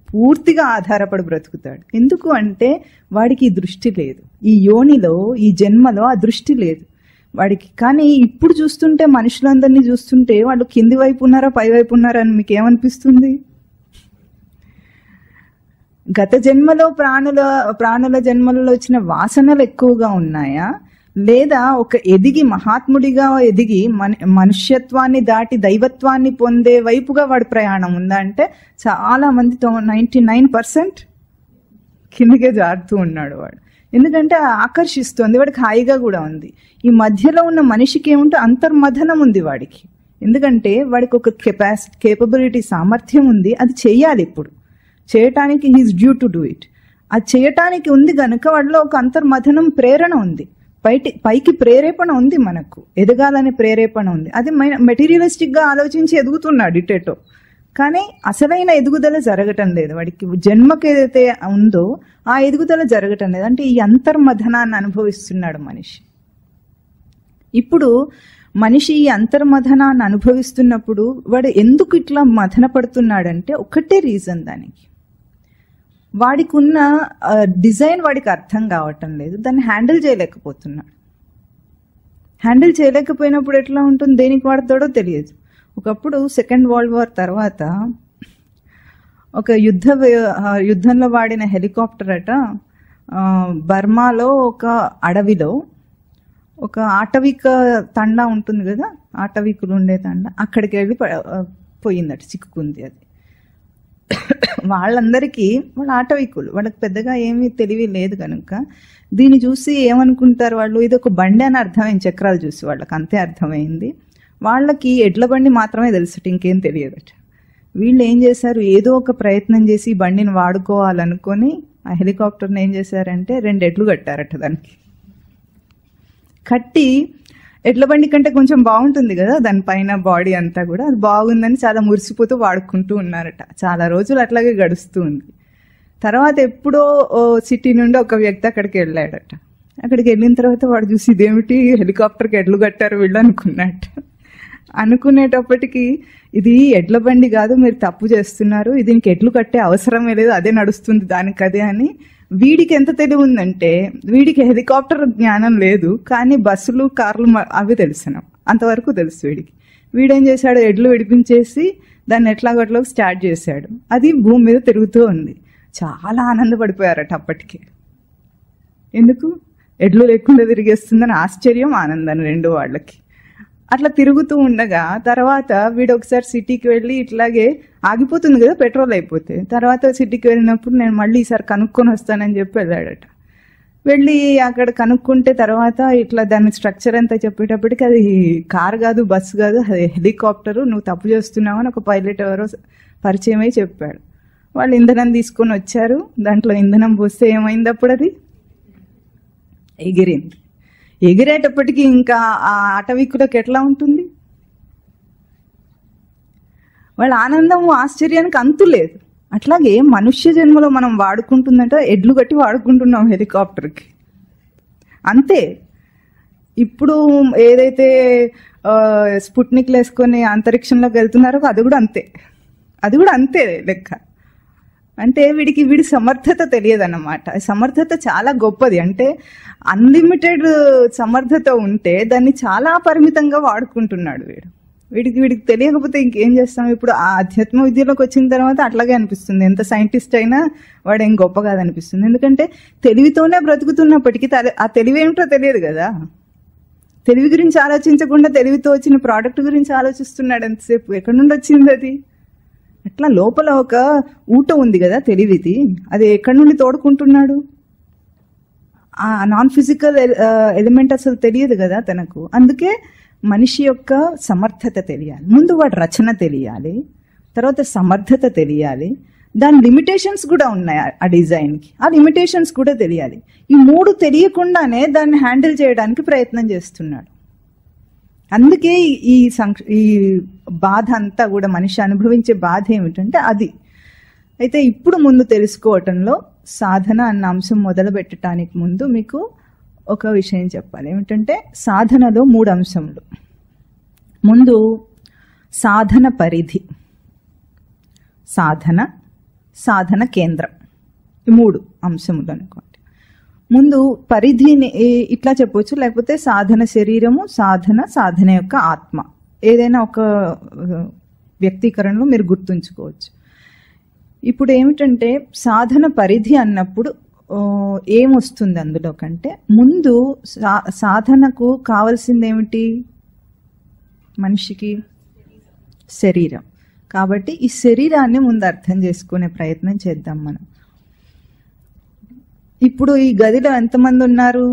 పూర్తిగా ఆధారపడి బ్రతుకుతాడు. ఎందుకు అంటే వాడికి ఈ దృష్టి లేదు, ఈ యోనిలో, ఈ జన్మలో ఆ దృష్టి లేదు వాడికి. కానీ ఇప్పుడు చూస్తుంటే, మనుషులందరినీ చూస్తుంటే వాళ్ళు కింది వైపు ఉన్నారా పై వైపు ఉన్నారా అని మీకు ఏమనిపిస్తుంది? గత జన్మలో ప్రాణుల జన్మలలో వచ్చిన వాసనలు ఎక్కువగా ఉన్నాయా, లేదా ఒక ఎదిగి మహాత్ముడిగా ఎదిగి మనుష్యత్వాన్ని దాటి దైవత్వాన్ని పొందే వైపుగా వాడి ప్రయాణం ఉందా అంటే చాలా మంది 99% కిందకే జారుతూ ఉన్నాడు వాడు. ఎందుకంటే ఆకర్షిస్తుంది, వాడికి హాయిగా కూడా ఉంది. ఈ మధ్యలో ఉన్న మనిషికి ఏముంటే అంతర్మథనం ఉంది వాడికి. ఎందుకంటే వాడికి ఒక కేపబిలిటీ, సామర్థ్యం ఉంది, అది చెయ్యాలి. ఇప్పుడు చేయటానికి he's due to do it. అది చేయటానికి ఉంది కనుక వాడిలో ఒక అంతర్మథనం, ప్రేరణ ఉంది, పైకి ప్రేరేపణ ఉంది, మనకు ఎదగాలనే ప్రేరేపణ ఉంది. అది మెటీరియలిస్టిక్ గా ఆలోచించి ఎదుగుతున్నాడు ఇటేటో. కానీ అసలైన ఎదుగుదల జరగటం లేదు వాడికి. జన్మకి ఏదైతే ఉందో ఆ ఎదుగుదల జరగటం లేదు. అంటే ఈ అంతర్మథనాన్ని అనుభవిస్తున్నాడు మనిషి. ఇప్పుడు మనిషి ఈ అంతర్మథనాన్ని అనుభవిస్తున్నప్పుడు వాడు ఎందుకు ఇట్లా మథన పడుతున్నాడంటే ఒకటే రీజన్, దానికి వాడికి ఉన్న డిజైన్ వాడికి అర్థం కావటం లేదు, దాన్ని హ్యాండిల్ చేయలేకపోతున్నాడు. హ్యాండిల్ చేయలేకపోయినప్పుడు ఎట్లా ఉంటుంది, దేనికి వాడతాడో తెలియదు. ఒకప్పుడు సెకండ్ వరల్డ్ వార్ తర్వాత ఒక యుద్ధంలో వాడిన హెలికాప్టర్ అట బర్మాలో ఒక అడవిలో ఒక ఆటవిక తండా ఉంటుంది కదా, ఆటవికులు ఉండే తండా, అక్కడికి వెళ్ళి పోయిందట, చిక్కుకుంది. అది వాళ్ళందరికీ, వాళ్ళ ఆటవికులు, వాళ్ళకి పెద్దగా ఏమీ తెలివి లేదు కనుక దీన్ని చూసి ఏమనుకుంటారు వాళ్ళు, ఇది ఒక బండి అని అర్థమైంది. చక్రాలు చూసి వాళ్ళకి అంతే అర్థమైంది. వాళ్ళకి ఎడ్ల బండి మాత్రమే తెలుసు, ఇంకేం తెలియదట. వీళ్ళు ఏం చేశారు, ఏదో ఒక ప్రయత్నం చేసి బండిని వాడుకోవాలనుకొని ఆ హెలికాప్టర్ని ఏం చేశారంటే 2 ఎడ్లు కట్టారట దానికి. కట్టి ఎడ్ల బండి కంటే కొంచెం బాగుంటుంది కదా దానిపైన బాడీ అంతా కూడా, అది బాగుందని చాలా మురిసిపోతూ వాడుకుంటూ ఉన్నారట. చాలా రోజులు అట్లాగే గడుస్తూ ఉంది. తర్వాత ఎప్పుడో సిటీ నుండి ఒక వ్యక్తి అక్కడికి వెళ్ళాడట. అక్కడికి వెళ్ళిన తర్వాత వాడు చూసి ఇదేమిటి హెలికాప్టర్కి ఎడ్లు కట్టారు వీళ్ళు అనుకున్నట్ట. అనుకునేటప్పటికి ఇది ఎడ్ల బండి కాదు, మీరు తప్పు చేస్తున్నారు, దీనికి ఎడ్లు కట్టే అవసరమే లేదు, అదే నడుస్తుంది దానికి అదే అని. వీడికి ఎంత తెలివి ఉందంటే, వీడికి హెలికాప్టర్ జ్ఞానం లేదు, కానీ బస్సులు కార్లు అవి తెలిసినాం, అంతవరకు తెలుసు వీడికి. వీడేం చేశాడు, ఎడ్లు విడిపించేసి దాన్ని ఎట్లాగట్లో స్టార్ట్ చేశాడు. అది భూమి మీద తిరుగుతూ ఉంది. చాలా ఆనందపడిపోయారట అప్పటికి. ఎందుకు, ఎడ్లు లేకుండా తిరిగేస్తుందని ఆశ్చర్యం, ఆనందం 2 వాళ్ళకి. అట్లా తిరుగుతూ ఉండగా తర్వాత వీడు ఒకసారి సిటీకి వెళ్ళి ఇట్లాగే ఆగిపోతుంది కదా పెట్రోల్ అయిపోతే, తర్వాత సిటీకి వెళ్ళినప్పుడు నేను మళ్ళీ ఈసారి కనుక్కొని వస్తానని చెప్పి వెళ్ళాడట. వెళ్ళి అక్కడ కనుక్కుంటే తర్వాత ఇట్లా దాని స్ట్రక్చర్ అంతా చెప్పేటప్పటికి అది కారు కాదు, బస్సు కాదు, అది హెలికాప్టరు, నువ్వు తప్పు చేస్తున్నావు అని ఒక పైలట్ ఎవరో పరిచయం అయి చెప్పాడు. వాళ్ళు ఇంధనం తీసుకొని వచ్చారు. దాంట్లో ఇంధనం పోస్తే ఏమైంది, అప్పుడు అది ఎగిరింది. ఎగిరేటప్పటికి ఇంకా ఆ అటవికులకు ఎట్లా ఉంటుంది, వాళ్ళ ఆనందము ఆశ్చర్యానికి అంతు లేదు. అట్లాగే మనుష్య జన్మలో మనం వాడుకుంటుందంటే ఎడ్లు కట్టి వాడుకుంటున్నాం హెలికాప్టర్కి, అంతే. ఇప్పుడు ఏదైతే స్పుట్నిక్లు వేసుకొని అంతరిక్షంలోకి వెళ్తున్నారో అది కూడా అంతే, అది కూడా అంతే లెక్క. అంటే వీడి సమర్థత తెలియదన్నమాట. సమర్థత చాలా గొప్పది. అంటే అన్లిమిటెడ్ సమర్థత ఉంటే దాన్ని చాలా పరిమితంగా వాడుకుంటున్నాడు వీడికి తెలియకపోతే ఇంకేం చేస్తాం. ఇప్పుడు ఆ అధ్యాత్మ విద్యలోకి వచ్చిన తర్వాత అట్లాగే అనిపిస్తుంది, ఎంత సైంటిస్ట్ అయినా వాడు ఏం గొప్ప కాదనిపిస్తుంది. ఎందుకంటే తెలివితోనే బ్రతుకుతున్నప్పటికీ ఆ తెలివి ఏమిటో తెలియదు కదా. తెలివి గురించి ఆలోచించకుండా తెలివితో వచ్చిన ప్రోడక్ట్ గురించి ఆలోచిస్తున్నాడు ఎంతసేపు. ఎక్కడి నుండి వచ్చింది అది? అట్లా లోపల ఒక ఊట ఉంది కదా తెలివిది, అది ఎక్కడి నుండి తోడుకుంటున్నాడు? ఆ నాన్ ఫిజికల్ ఎలిమెంట్ అసలు తెలియదు కదా తనకు. అందుకే మనిషి యొక్క సమర్థత తెలియాలి. ముందు వాడి రచన తెలియాలి, తర్వాత సమర్థత తెలియాలి, దాని లిమిటేషన్స్ కూడా ఉన్నాయి ఆ డిజైన్కి, ఆ లిమిటేషన్స్ కూడా తెలియాలి. ఈ 3 తెలియకుండానే దాన్ని హ్యాండిల్ చేయడానికి ప్రయత్నం చేస్తున్నాడు. అందుకే ఈ బాధ అంతా కూడా మనిషి అనుభవించే బాధ ఏమిటంటే అది. అయితే ఇప్పుడు ముందు తెలుసుకోవటంలో సాధన అన్న అంశం మొదలు పెట్టడానికి ముందు మీకు ఒక విషయం చెప్పాలి. ఏమిటంటే సాధనలో 3 అంశములు. ముందు సాధన పరిధి, సాధన కేంద్రం, ఈ 3 అంశములు అనుకోండి. ముందు పరిధిని ఇట్లా చెప్పవచ్చు, లేకపోతే సాధన శరీరము, సాధన యొక్క ఆత్మ, ఏదైనా ఒక వ్యక్తీకరణలో మీరు గుర్తుంచుకోవచ్చు. ఇప్పుడు ఏమిటంటే సాధన పరిధి అన్నప్పుడు ఏమొస్తుంది అందులో కంటే ముందు సాధనకు కావలసింది ఏమిటి, మనిషికి శరీరం. కాబట్టి ఈ శరీరాన్ని ముందు అర్థం చేసుకునే ప్రయత్నం చేద్దాం మనం. ఇప్పుడు ఈ గదిలో ఎంతమంది ఉన్నారు?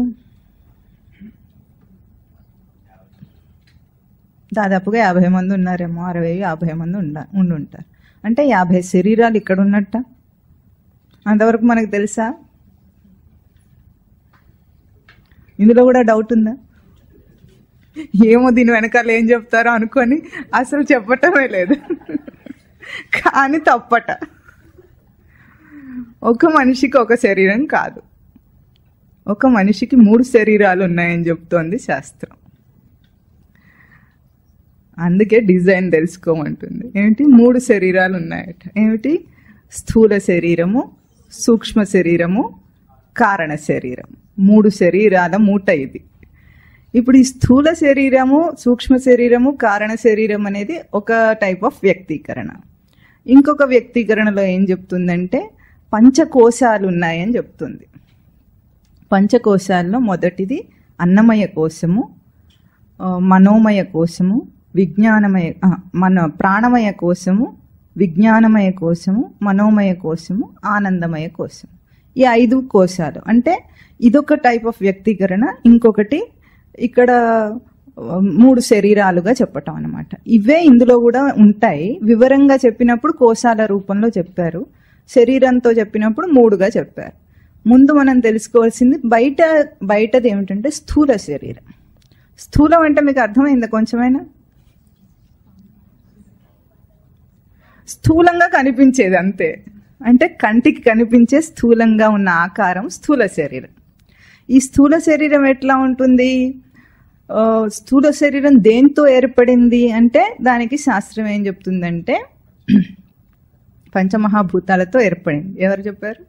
దాదాపుగా 50 మంది ఉన్నారేమో, 60-50 మంది ఉండుంటారు. అంటే 50 శరీరాలు ఇక్కడ ఉన్నట్ట. అంతవరకు మనకు తెలుసా? ఇందులో కూడా డౌట్ ఉందా? ఏమో దీని వెనకాల ఏం చెప్తారో అనుకొని అసలు చెప్పటమే లేదు. కానీ తప్పట, ఒక మనిషికి ఒక శరీరం కాదు, ఒక మనిషికి 3 శరీరాలు ఉన్నాయని చెప్తోంది శాస్త్రం. అందుకే డిజైన్ తెలుసుకోమంటుంది. ఏమిటి? 3 శరీరాలు ఉన్నాయట. ఏమిటి? స్థూల శరీరము, సూక్ష్మ శరీరము, కారణ శరీరం. 3 శరీరాల మూట ఇది. ఇప్పుడు ఈ స్థూల శరీరము, సూక్ష్మ శరీరము, కారణ శరీరం అనేది ఒక టైప్ ఆఫ్ వ్యక్తీకరణ. ఇంకొక వ్యక్తీకరణలో ఏం చెప్తుందంటే పంచకోశాలు ఉన్నాయని చెప్తుంది. పంచకోశాల్లో మొదటిది అన్నమయ కోశము, మనోమయ కోశము, ప్రాణమయ కోశము, విజ్ఞానమయ కోశము, మనోమయ కోశము, ఆనందమయ కోశము. ఈ 5 కోశాలు. అంటే ఇదొక టైప్ ఆఫ్ వ్యక్తీకరణ. ఇంకొకటి ఇక్కడ 3 శరీరాలుగా చెప్పటం అన్నమాట. ఇవే ఇందులో కూడా ఉంటాయి. వివరంగా చెప్పినప్పుడు కోశాల రూపంలో చెప్పారు, శరీరంతో చెప్పినప్పుడు 3గా చెప్పారు. ముందు మనం తెలుసుకోవాల్సింది బయటది ఏమిటంటే స్థూల శరీరం. స్థూలం అంటే మీకు అర్థమైందా కొంచెమైనా? స్థూలంగా కనిపించేది అంతే. అంటే కంటికి కనిపించే స్థూలంగా ఉన్న ఆకారం స్థూల శరీరం. ఈ స్థూల శరీరం ఎట్లా ఉంటుంది? స్థూల శరీరం దేంతో ఏర్పడింది అంటే దానికి శాస్త్రం ఏం చెప్తుందంటే పంచమహాభూతాలతో ఏర్పడింది. ఎవరు చెప్పారు?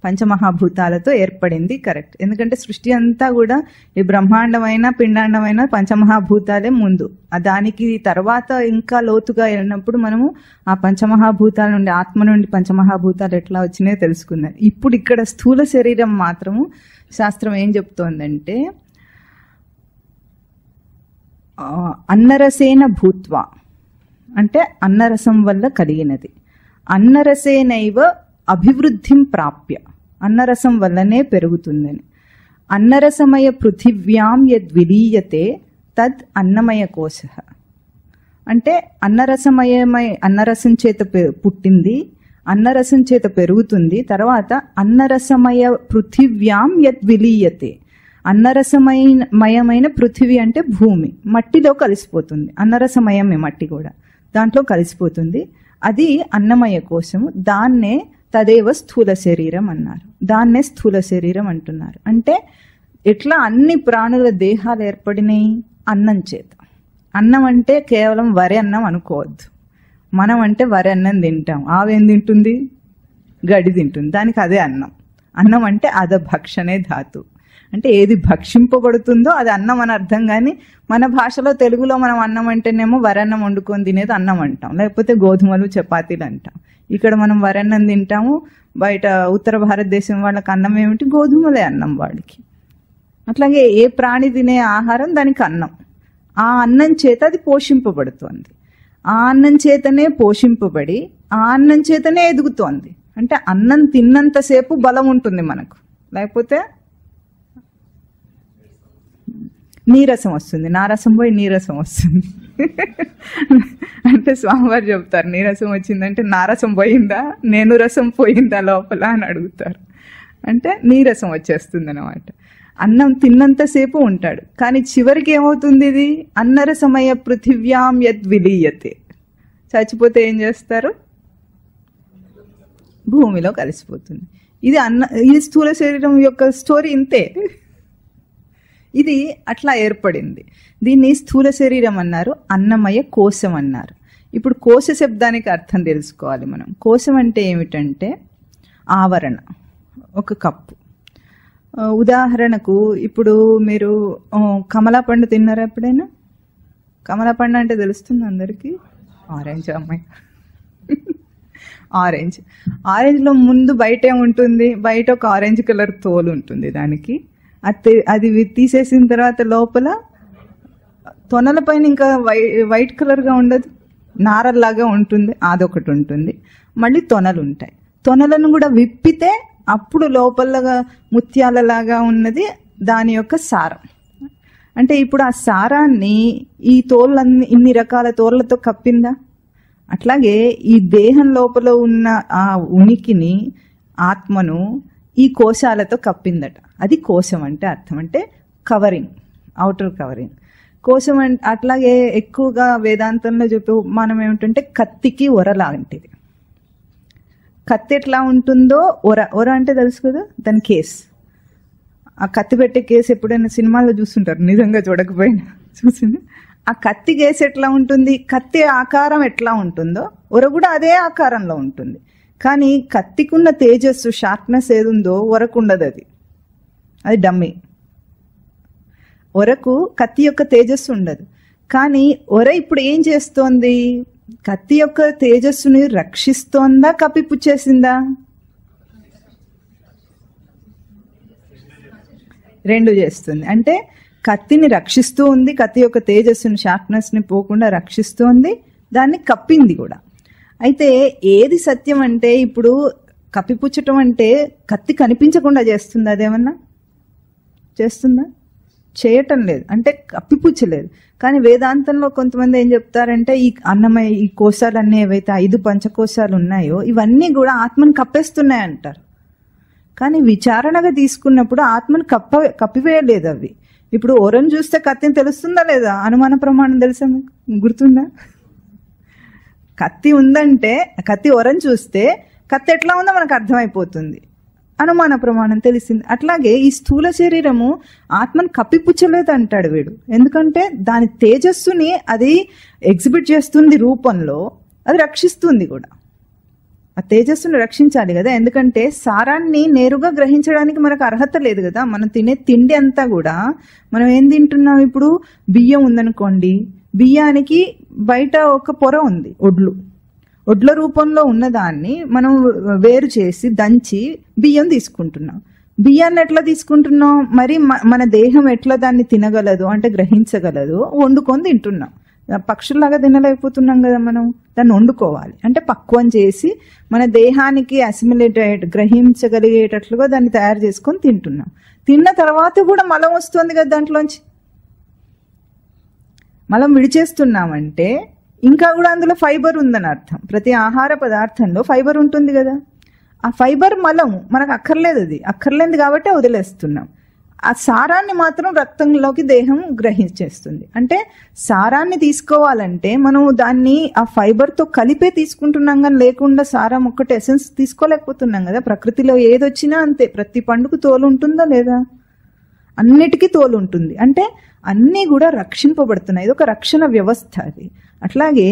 పంచమహాభూతాలతో ఏర్పడింది. కరెక్ట్. ఎందుకంటే సృష్టి అంతా కూడా ఈ బ్రహ్మాండమైన పిండాండమైన పంచమహాభూతాలే ముందు. దానికి తర్వాత ఇంకా లోతుగా వెళ్ళినప్పుడు మనము ఆ పంచమహాభూతాల నుండి, ఆత్మ నుండి పంచమహాభూతాలు ఎట్లా వచ్చినాయో తెలుసుకుందాం. ఇప్పుడు ఇక్కడ స్థూల శరీరం మాత్రము శాస్త్రం ఏం చెప్తోందంటే అన్నరసేన భూత్వ అంటే అన్నరసం వల్ల కలిగినది. అన్నరసేనైవ అభివృద్ధిం ప్రాప్య, అన్నరసం వల్లనే పెరుగుతుందని. అన్నరసమయ పృథివ్యాం యద్విలీయతే తద్ అన్నమయ కోశ అంటే అన్నరసం చేత పుట్టింది, అన్నరసం చేత పెరుగుతుంది. తర్వాత అన్నరసమయ పృథివ్యాం యద్విలీయతే, అన్నరసమయమైన పృథివీ అంటే భూమి, మట్టిలో కలిసిపోతుంది. అన్నరసమయమే మట్టి కూడా, దాంట్లో కలిసిపోతుంది. అది అన్నమయ కోశము. దాన్నే తదేవ స్థూల శరీరం అన్నారు. దాన్నే స్థూల శరీరం అంటున్నారు. అంటే ఎట్లా అన్ని ప్రాణుల దేహాలు ఏర్పడినాయి? అన్నం చేత. అన్నం అంటే కేవలం వరి అన్నం అనుకోవద్దు. మనం అంటే వరి అన్నం తింటాం, ఆవేం తింటుంది? గడి తింటుంది. దానికి అదే అన్నం. అన్నం అంటే అదభక్షణే ధాతు. అంటే ఏది భక్షింపబడుతుందో అది అన్నం అని అర్థం. కానీ మన భాషలో తెలుగులో మనం అన్నం అంటేనేమో వరన్నం వండుకొని తినేది అన్నం అంటాం, లేకపోతే గోధుమలు చపాతీలు అంటాం. ఇక్కడ మనం వరన్నం తింటాము. బయట ఉత్తర భారతదేశం వాళ్ళకి అన్నం ఏమిటి? గోధుమలే అన్నం వాడికి. అట్లాగే ఏ ప్రాణి తినే ఆహారం దానికి అన్నం. ఆ అన్నం చేత అది పోషింపబడుతోంది. ఆ అన్నం చేతనే పోషింపబడి ఆ అన్నం చేతనే ఎదుగుతోంది. అంటే అన్నం తిన్నంతసేపు బలం ఉంటుంది మనకు, లేకపోతే నీరసం వస్తుంది. నారసం పోయి నీరసం వస్తుంది. అంటే స్వామివారు చెప్తారు, నీరసం వచ్చిందంటే నారసం పోయిందా, నేను రసం పోయిందా లోపల అని అడుగుతారు. అంటే నీరసం వచ్చేస్తుంది అన్నమాట. అన్నం తిన్నంతసేపు ఉంటాడు, కానీ చివరికి ఏమవుతుంది? ఇది అన్నరసమయ పృథివ్యాం యద్విలీయతే, చచ్చిపోతే ఏం చేస్తారు? భూమిలో కలిసిపోతుంది. ఇది స్థూల శరీరం యొక్క స్టోరీ ఇంతే. ఇది అట్లా ఏర్పడింది. దీన్ని స్థూల శరీరం అన్నారు, అన్నమయ కోశం అన్నారు. ఇప్పుడు కోశ శబ్దానికి అర్థం తెలుసుకోవాలి మనం. కోశం అంటే ఏమిటంటే ఆవరణ, ఒక కప్పు. ఉదాహరణకు ఇప్పుడు మీరు కమలా పండు తిన్నారా ఎప్పుడైనా? కమలా పండు అంటే తెలుస్తుంది అందరికీ? ఆరెంజ్. అమ్మాయి ఆరెంజ్. ఆరెంజ్లో ముందు బయట ఏముంటుంది? బయట ఒక ఆరెంజ్ కలర్ తోలు ఉంటుంది దానికి. అది తీసేసిన తర్వాత లోపల తొనల పైన ఇంకా వైట్ కలర్గా ఉండదు, నారల్లాగా ఉంటుంది, అదొకటి ఉంటుంది. మళ్ళీ తొనలు ఉంటాయి. తొనలను కూడా విప్పితే అప్పుడు లోపలగా ముత్యాలలాగా ఉన్నది దాని యొక్క సారం. అంటే ఇప్పుడు ఆ సారాన్ని ఈ తోళ్ళన్ని ఇన్ని రకాల తోళ్ళతో కప్పిందా? అట్లాగే ఈ దేహం లోపల ఉన్న ఆ ఉనికిని, ఆత్మను ఈ కోశాలతో కప్పిందట. అది కోశం అంటే అర్థం. అంటే కవరింగ్, అవుటర్ కవరింగ్. కోశం అంటే అట్లాగే ఎక్కువగా వేదాంతంలో చెప్పే ఉపమానం ఏమిటంటే కత్తికి ఒర లాంటిది. కత్తి ఎట్లా ఉంటుందో, ఒర అంటే తెలుసు కదా, దాని కేస్. ఆ కత్తి పెట్టే కేసు ఎప్పుడైనా సినిమాలో చూస్తుంటారు, నిజంగా చూడకపోయినా చూసింది. ఆ కత్తి కేసు ఎట్లా ఉంటుంది, కత్తి ఆకారం ఎట్లా ఉంటుందో ఒర కూడా అదే ఆకారంలో ఉంటుంది. కానీ కత్తికున్న తేజస్సు, షార్ప్నెస్ ఏదుందో ఒరకుండదు. అది డమ్మీ. ఒరకు కత్తి యొక్క తేజస్సు ఉండదు. కానీ ఒర ఇప్పుడు ఏం చేస్తోంది? కత్తి యొక్క తేజస్సుని రక్షిస్తోందా, కప్పిపుచ్చేసిందా? రెండు చేస్తుంది. అంటే కత్తిని రక్షిస్తూ ఉంది, కత్తి యొక్క తేజస్సుని, షార్ప్నెస్ని పోకుండా రక్షిస్తోంది, దాన్ని కప్పింది కూడా. అయితే ఏది సత్యం అంటే, ఇప్పుడు కప్పిపుచ్చటం అంటే కత్తి కనిపించకుండా చేస్తుందా? అదేమన్నా చేస్తుందా? చేయటం లేదు, అంటే కప్పిపుచ్చలేదు. కానీ వేదాంతంలో కొంతమంది ఏం చెప్తారంటే ఈ అన్నమయ ఈ కోశాలన్నీ ఏవైతే 5 పంచకోశాలు ఉన్నాయో ఇవన్నీ కూడా ఆత్మను కప్పేస్తున్నాయి అంటారు. కానీ విచారణగా తీసుకున్నప్పుడు ఆత్మను కప్పివేయలేదు అవి. ఇప్పుడు ఓరం చూస్తే కత్తిని తెలుస్తుందా లేదా? అనుమాన ప్రమాణం తెలుసా మీకు? గుర్తుందా? కత్తి ఉందంటే కత్తి ఓరం చూస్తే కత్తి ఎట్లా ఉందో మనకు అర్థమైపోతుంది, అనుమాన ప్రమాణం తెలిసింది. అట్లాగే ఈ స్థూల శరీరము ఆత్మను కప్పిపుచ్చలేదు అంటాడు వీడు. ఎందుకంటే దాని తేజస్సుని అది ఎగ్జిబిట్ చేస్తుంది రూపంలో, అది రక్షిస్తుంది కూడా. ఆ తేజస్సును రక్షించాలి కదా, ఎందుకంటే సారాన్ని నేరుగా గ్రహించడానికి మనకు అర్హత లేదు కదా. మనం తినే తిండి అంతా కూడా మనం ఏం తింటున్నాం? ఇప్పుడు బియ్యం ఉందనుకోండి, బియ్యానికి బయట ఒక పొర ఉంది, ఒడ్ల రూపంలో ఉన్నదాన్ని మనం వేరు చేసి దంచి బియ్యం తీసుకుంటున్నాం. బియ్యాన్ని ఎట్లా తీసుకుంటున్నాం? మరి మన దేహం ఎట్లా దాన్ని తినగలదు అంటే గ్రహించగలదు, వండుకొని తింటున్నాం. పక్షుల్లాగా తినలేకపోతున్నాం కదా, మనం దాన్ని వండుకోవాలి అంటే పక్వం చేసి మన దేహానికి అసిమిలేట్ గ్రహించగలిగేటట్లుగా దాన్ని తయారు చేసుకొని తింటున్నాం. తిన్న తర్వాత కూడా మలం వస్తుంది కదా, దాంట్లోంచి మలం విడిచేస్తున్నామంటే ఇంకా కూడా అందులో ఫైబర్ ఉందని అర్థం. ప్రతి ఆహార పదార్థంలో ఫైబర్ ఉంటుంది కదా. ఆ ఫైబర్ మలం మనకు అక్కర్లేదు, అది అక్కర్లేదు కాబట్టి వదిలేస్తున్నాం. ఆ సారాన్ని మాత్రం రక్తంలోకి దేహం గ్రహించేస్తుంది. అంటే సారాన్ని తీసుకోవాలంటే మనం దాన్ని ఆ ఫైబర్తో కలిపే తీసుకుంటున్నాం, కానీ లేకుండా సారం ఒక్కటి ఎసెన్స్ తీసుకోలేకపోతున్నాం కదా. ప్రకృతిలో ఏదొచ్చినా అంతే, ప్రతి పండుకు తోలు ఉంటుందా లేదా? అన్నిటికీ తోలు ఉంటుంది. అంటే అన్నీ కూడా రక్షింపబడుతున్నాయి, ఇది ఒక రక్షణ వ్యవస్థ అది. అట్లాగే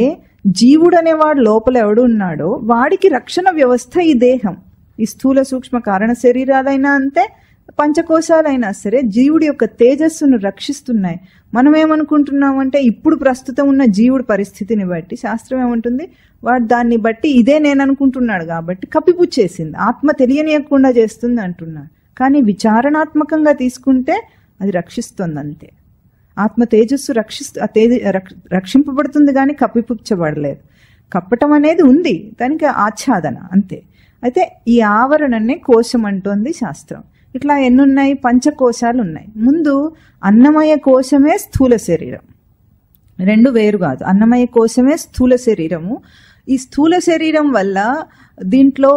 జీవుడు అనేవాడు లోపల ఎవడు ఉన్నాడో వాడికి రక్షణ వ్యవస్థ ఈ దేహం. ఈ స్థూల సూక్ష్మ కారణ శరీరాలైనా అంతే, పంచకోశాలైనా సరే జీవుడి యొక్క తేజస్సును రక్షిస్తున్నాయి. మనం ఏమనుకుంటున్నామంటే ఇప్పుడు ప్రస్తుతం ఉన్న జీవుడి పరిస్థితిని బట్టి శాస్త్రం ఏమంటుంది, వాడు దాన్ని బట్టి ఇదే నేను అనుకుంటున్నాడు కాబట్టి కప్పిపుచ్చేసింది, ఆత్మ తెలియనియకుండా చేస్తుంది అంటున్నాడు. కానీ విచారణాత్మకంగా తీసుకుంటే అది రక్షిస్తుంది అంతే. ఆత్మ తేజస్సు రక్షింపబడుతుంది కానీ కప్పిపుచ్చబడలేదు. కప్పటం అనేది ఉంది, దానికి ఆచ్ఛాదన అంతే. అయితే ఈ ఆవరణనే కోశం అంటోంది శాస్త్రం. ఇట్లా ఎన్నున్నాయి? పంచకోశాలు ఉన్నాయి. ముందు అన్నమయ కోశమే స్థూల శరీరం, రెండు వేరు కాదు. అన్నమయ కోశమే స్థూల శరీరము. ఈ స్థూల శరీరం వల్ల దీంట్లో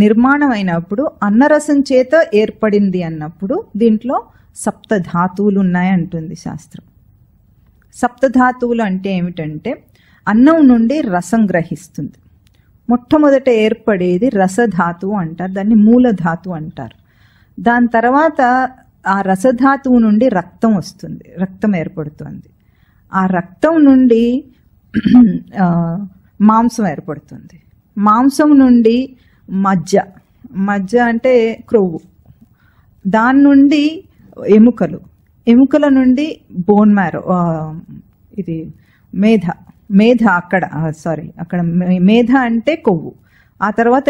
నిర్మాణం అయినప్పుడు అన్నరసం చేత ఏర్పడింది అన్నప్పుడు దీంట్లో సప్తధాతువులు ఉన్నాయంటుంది శాస్త్రం. సప్తధాతువులు అంటే ఏమిటంటే అన్నం నుండి రసం గ్రహిస్తుంది. మొట్టమొదట ఏర్పడేది రసధాతువు అంటారు, దాన్ని మూలధాతువు అంటారు. దాని తర్వాత ఆ రసధాతువు నుండి రక్తం వస్తుంది, రక్తం ఏర్పడుతుంది. ఆ రక్తం నుండి మాంసం ఏర్పడుతుంది. మాంసం నుండి మజ్జ అంటే క్రొవ్వు, దాని నుండి ఎముకల నుండి బోన్ మ్యారో, ఇది మేధ అక్కడ మేధ అంటే కొవ్వు. ఆ తర్వాత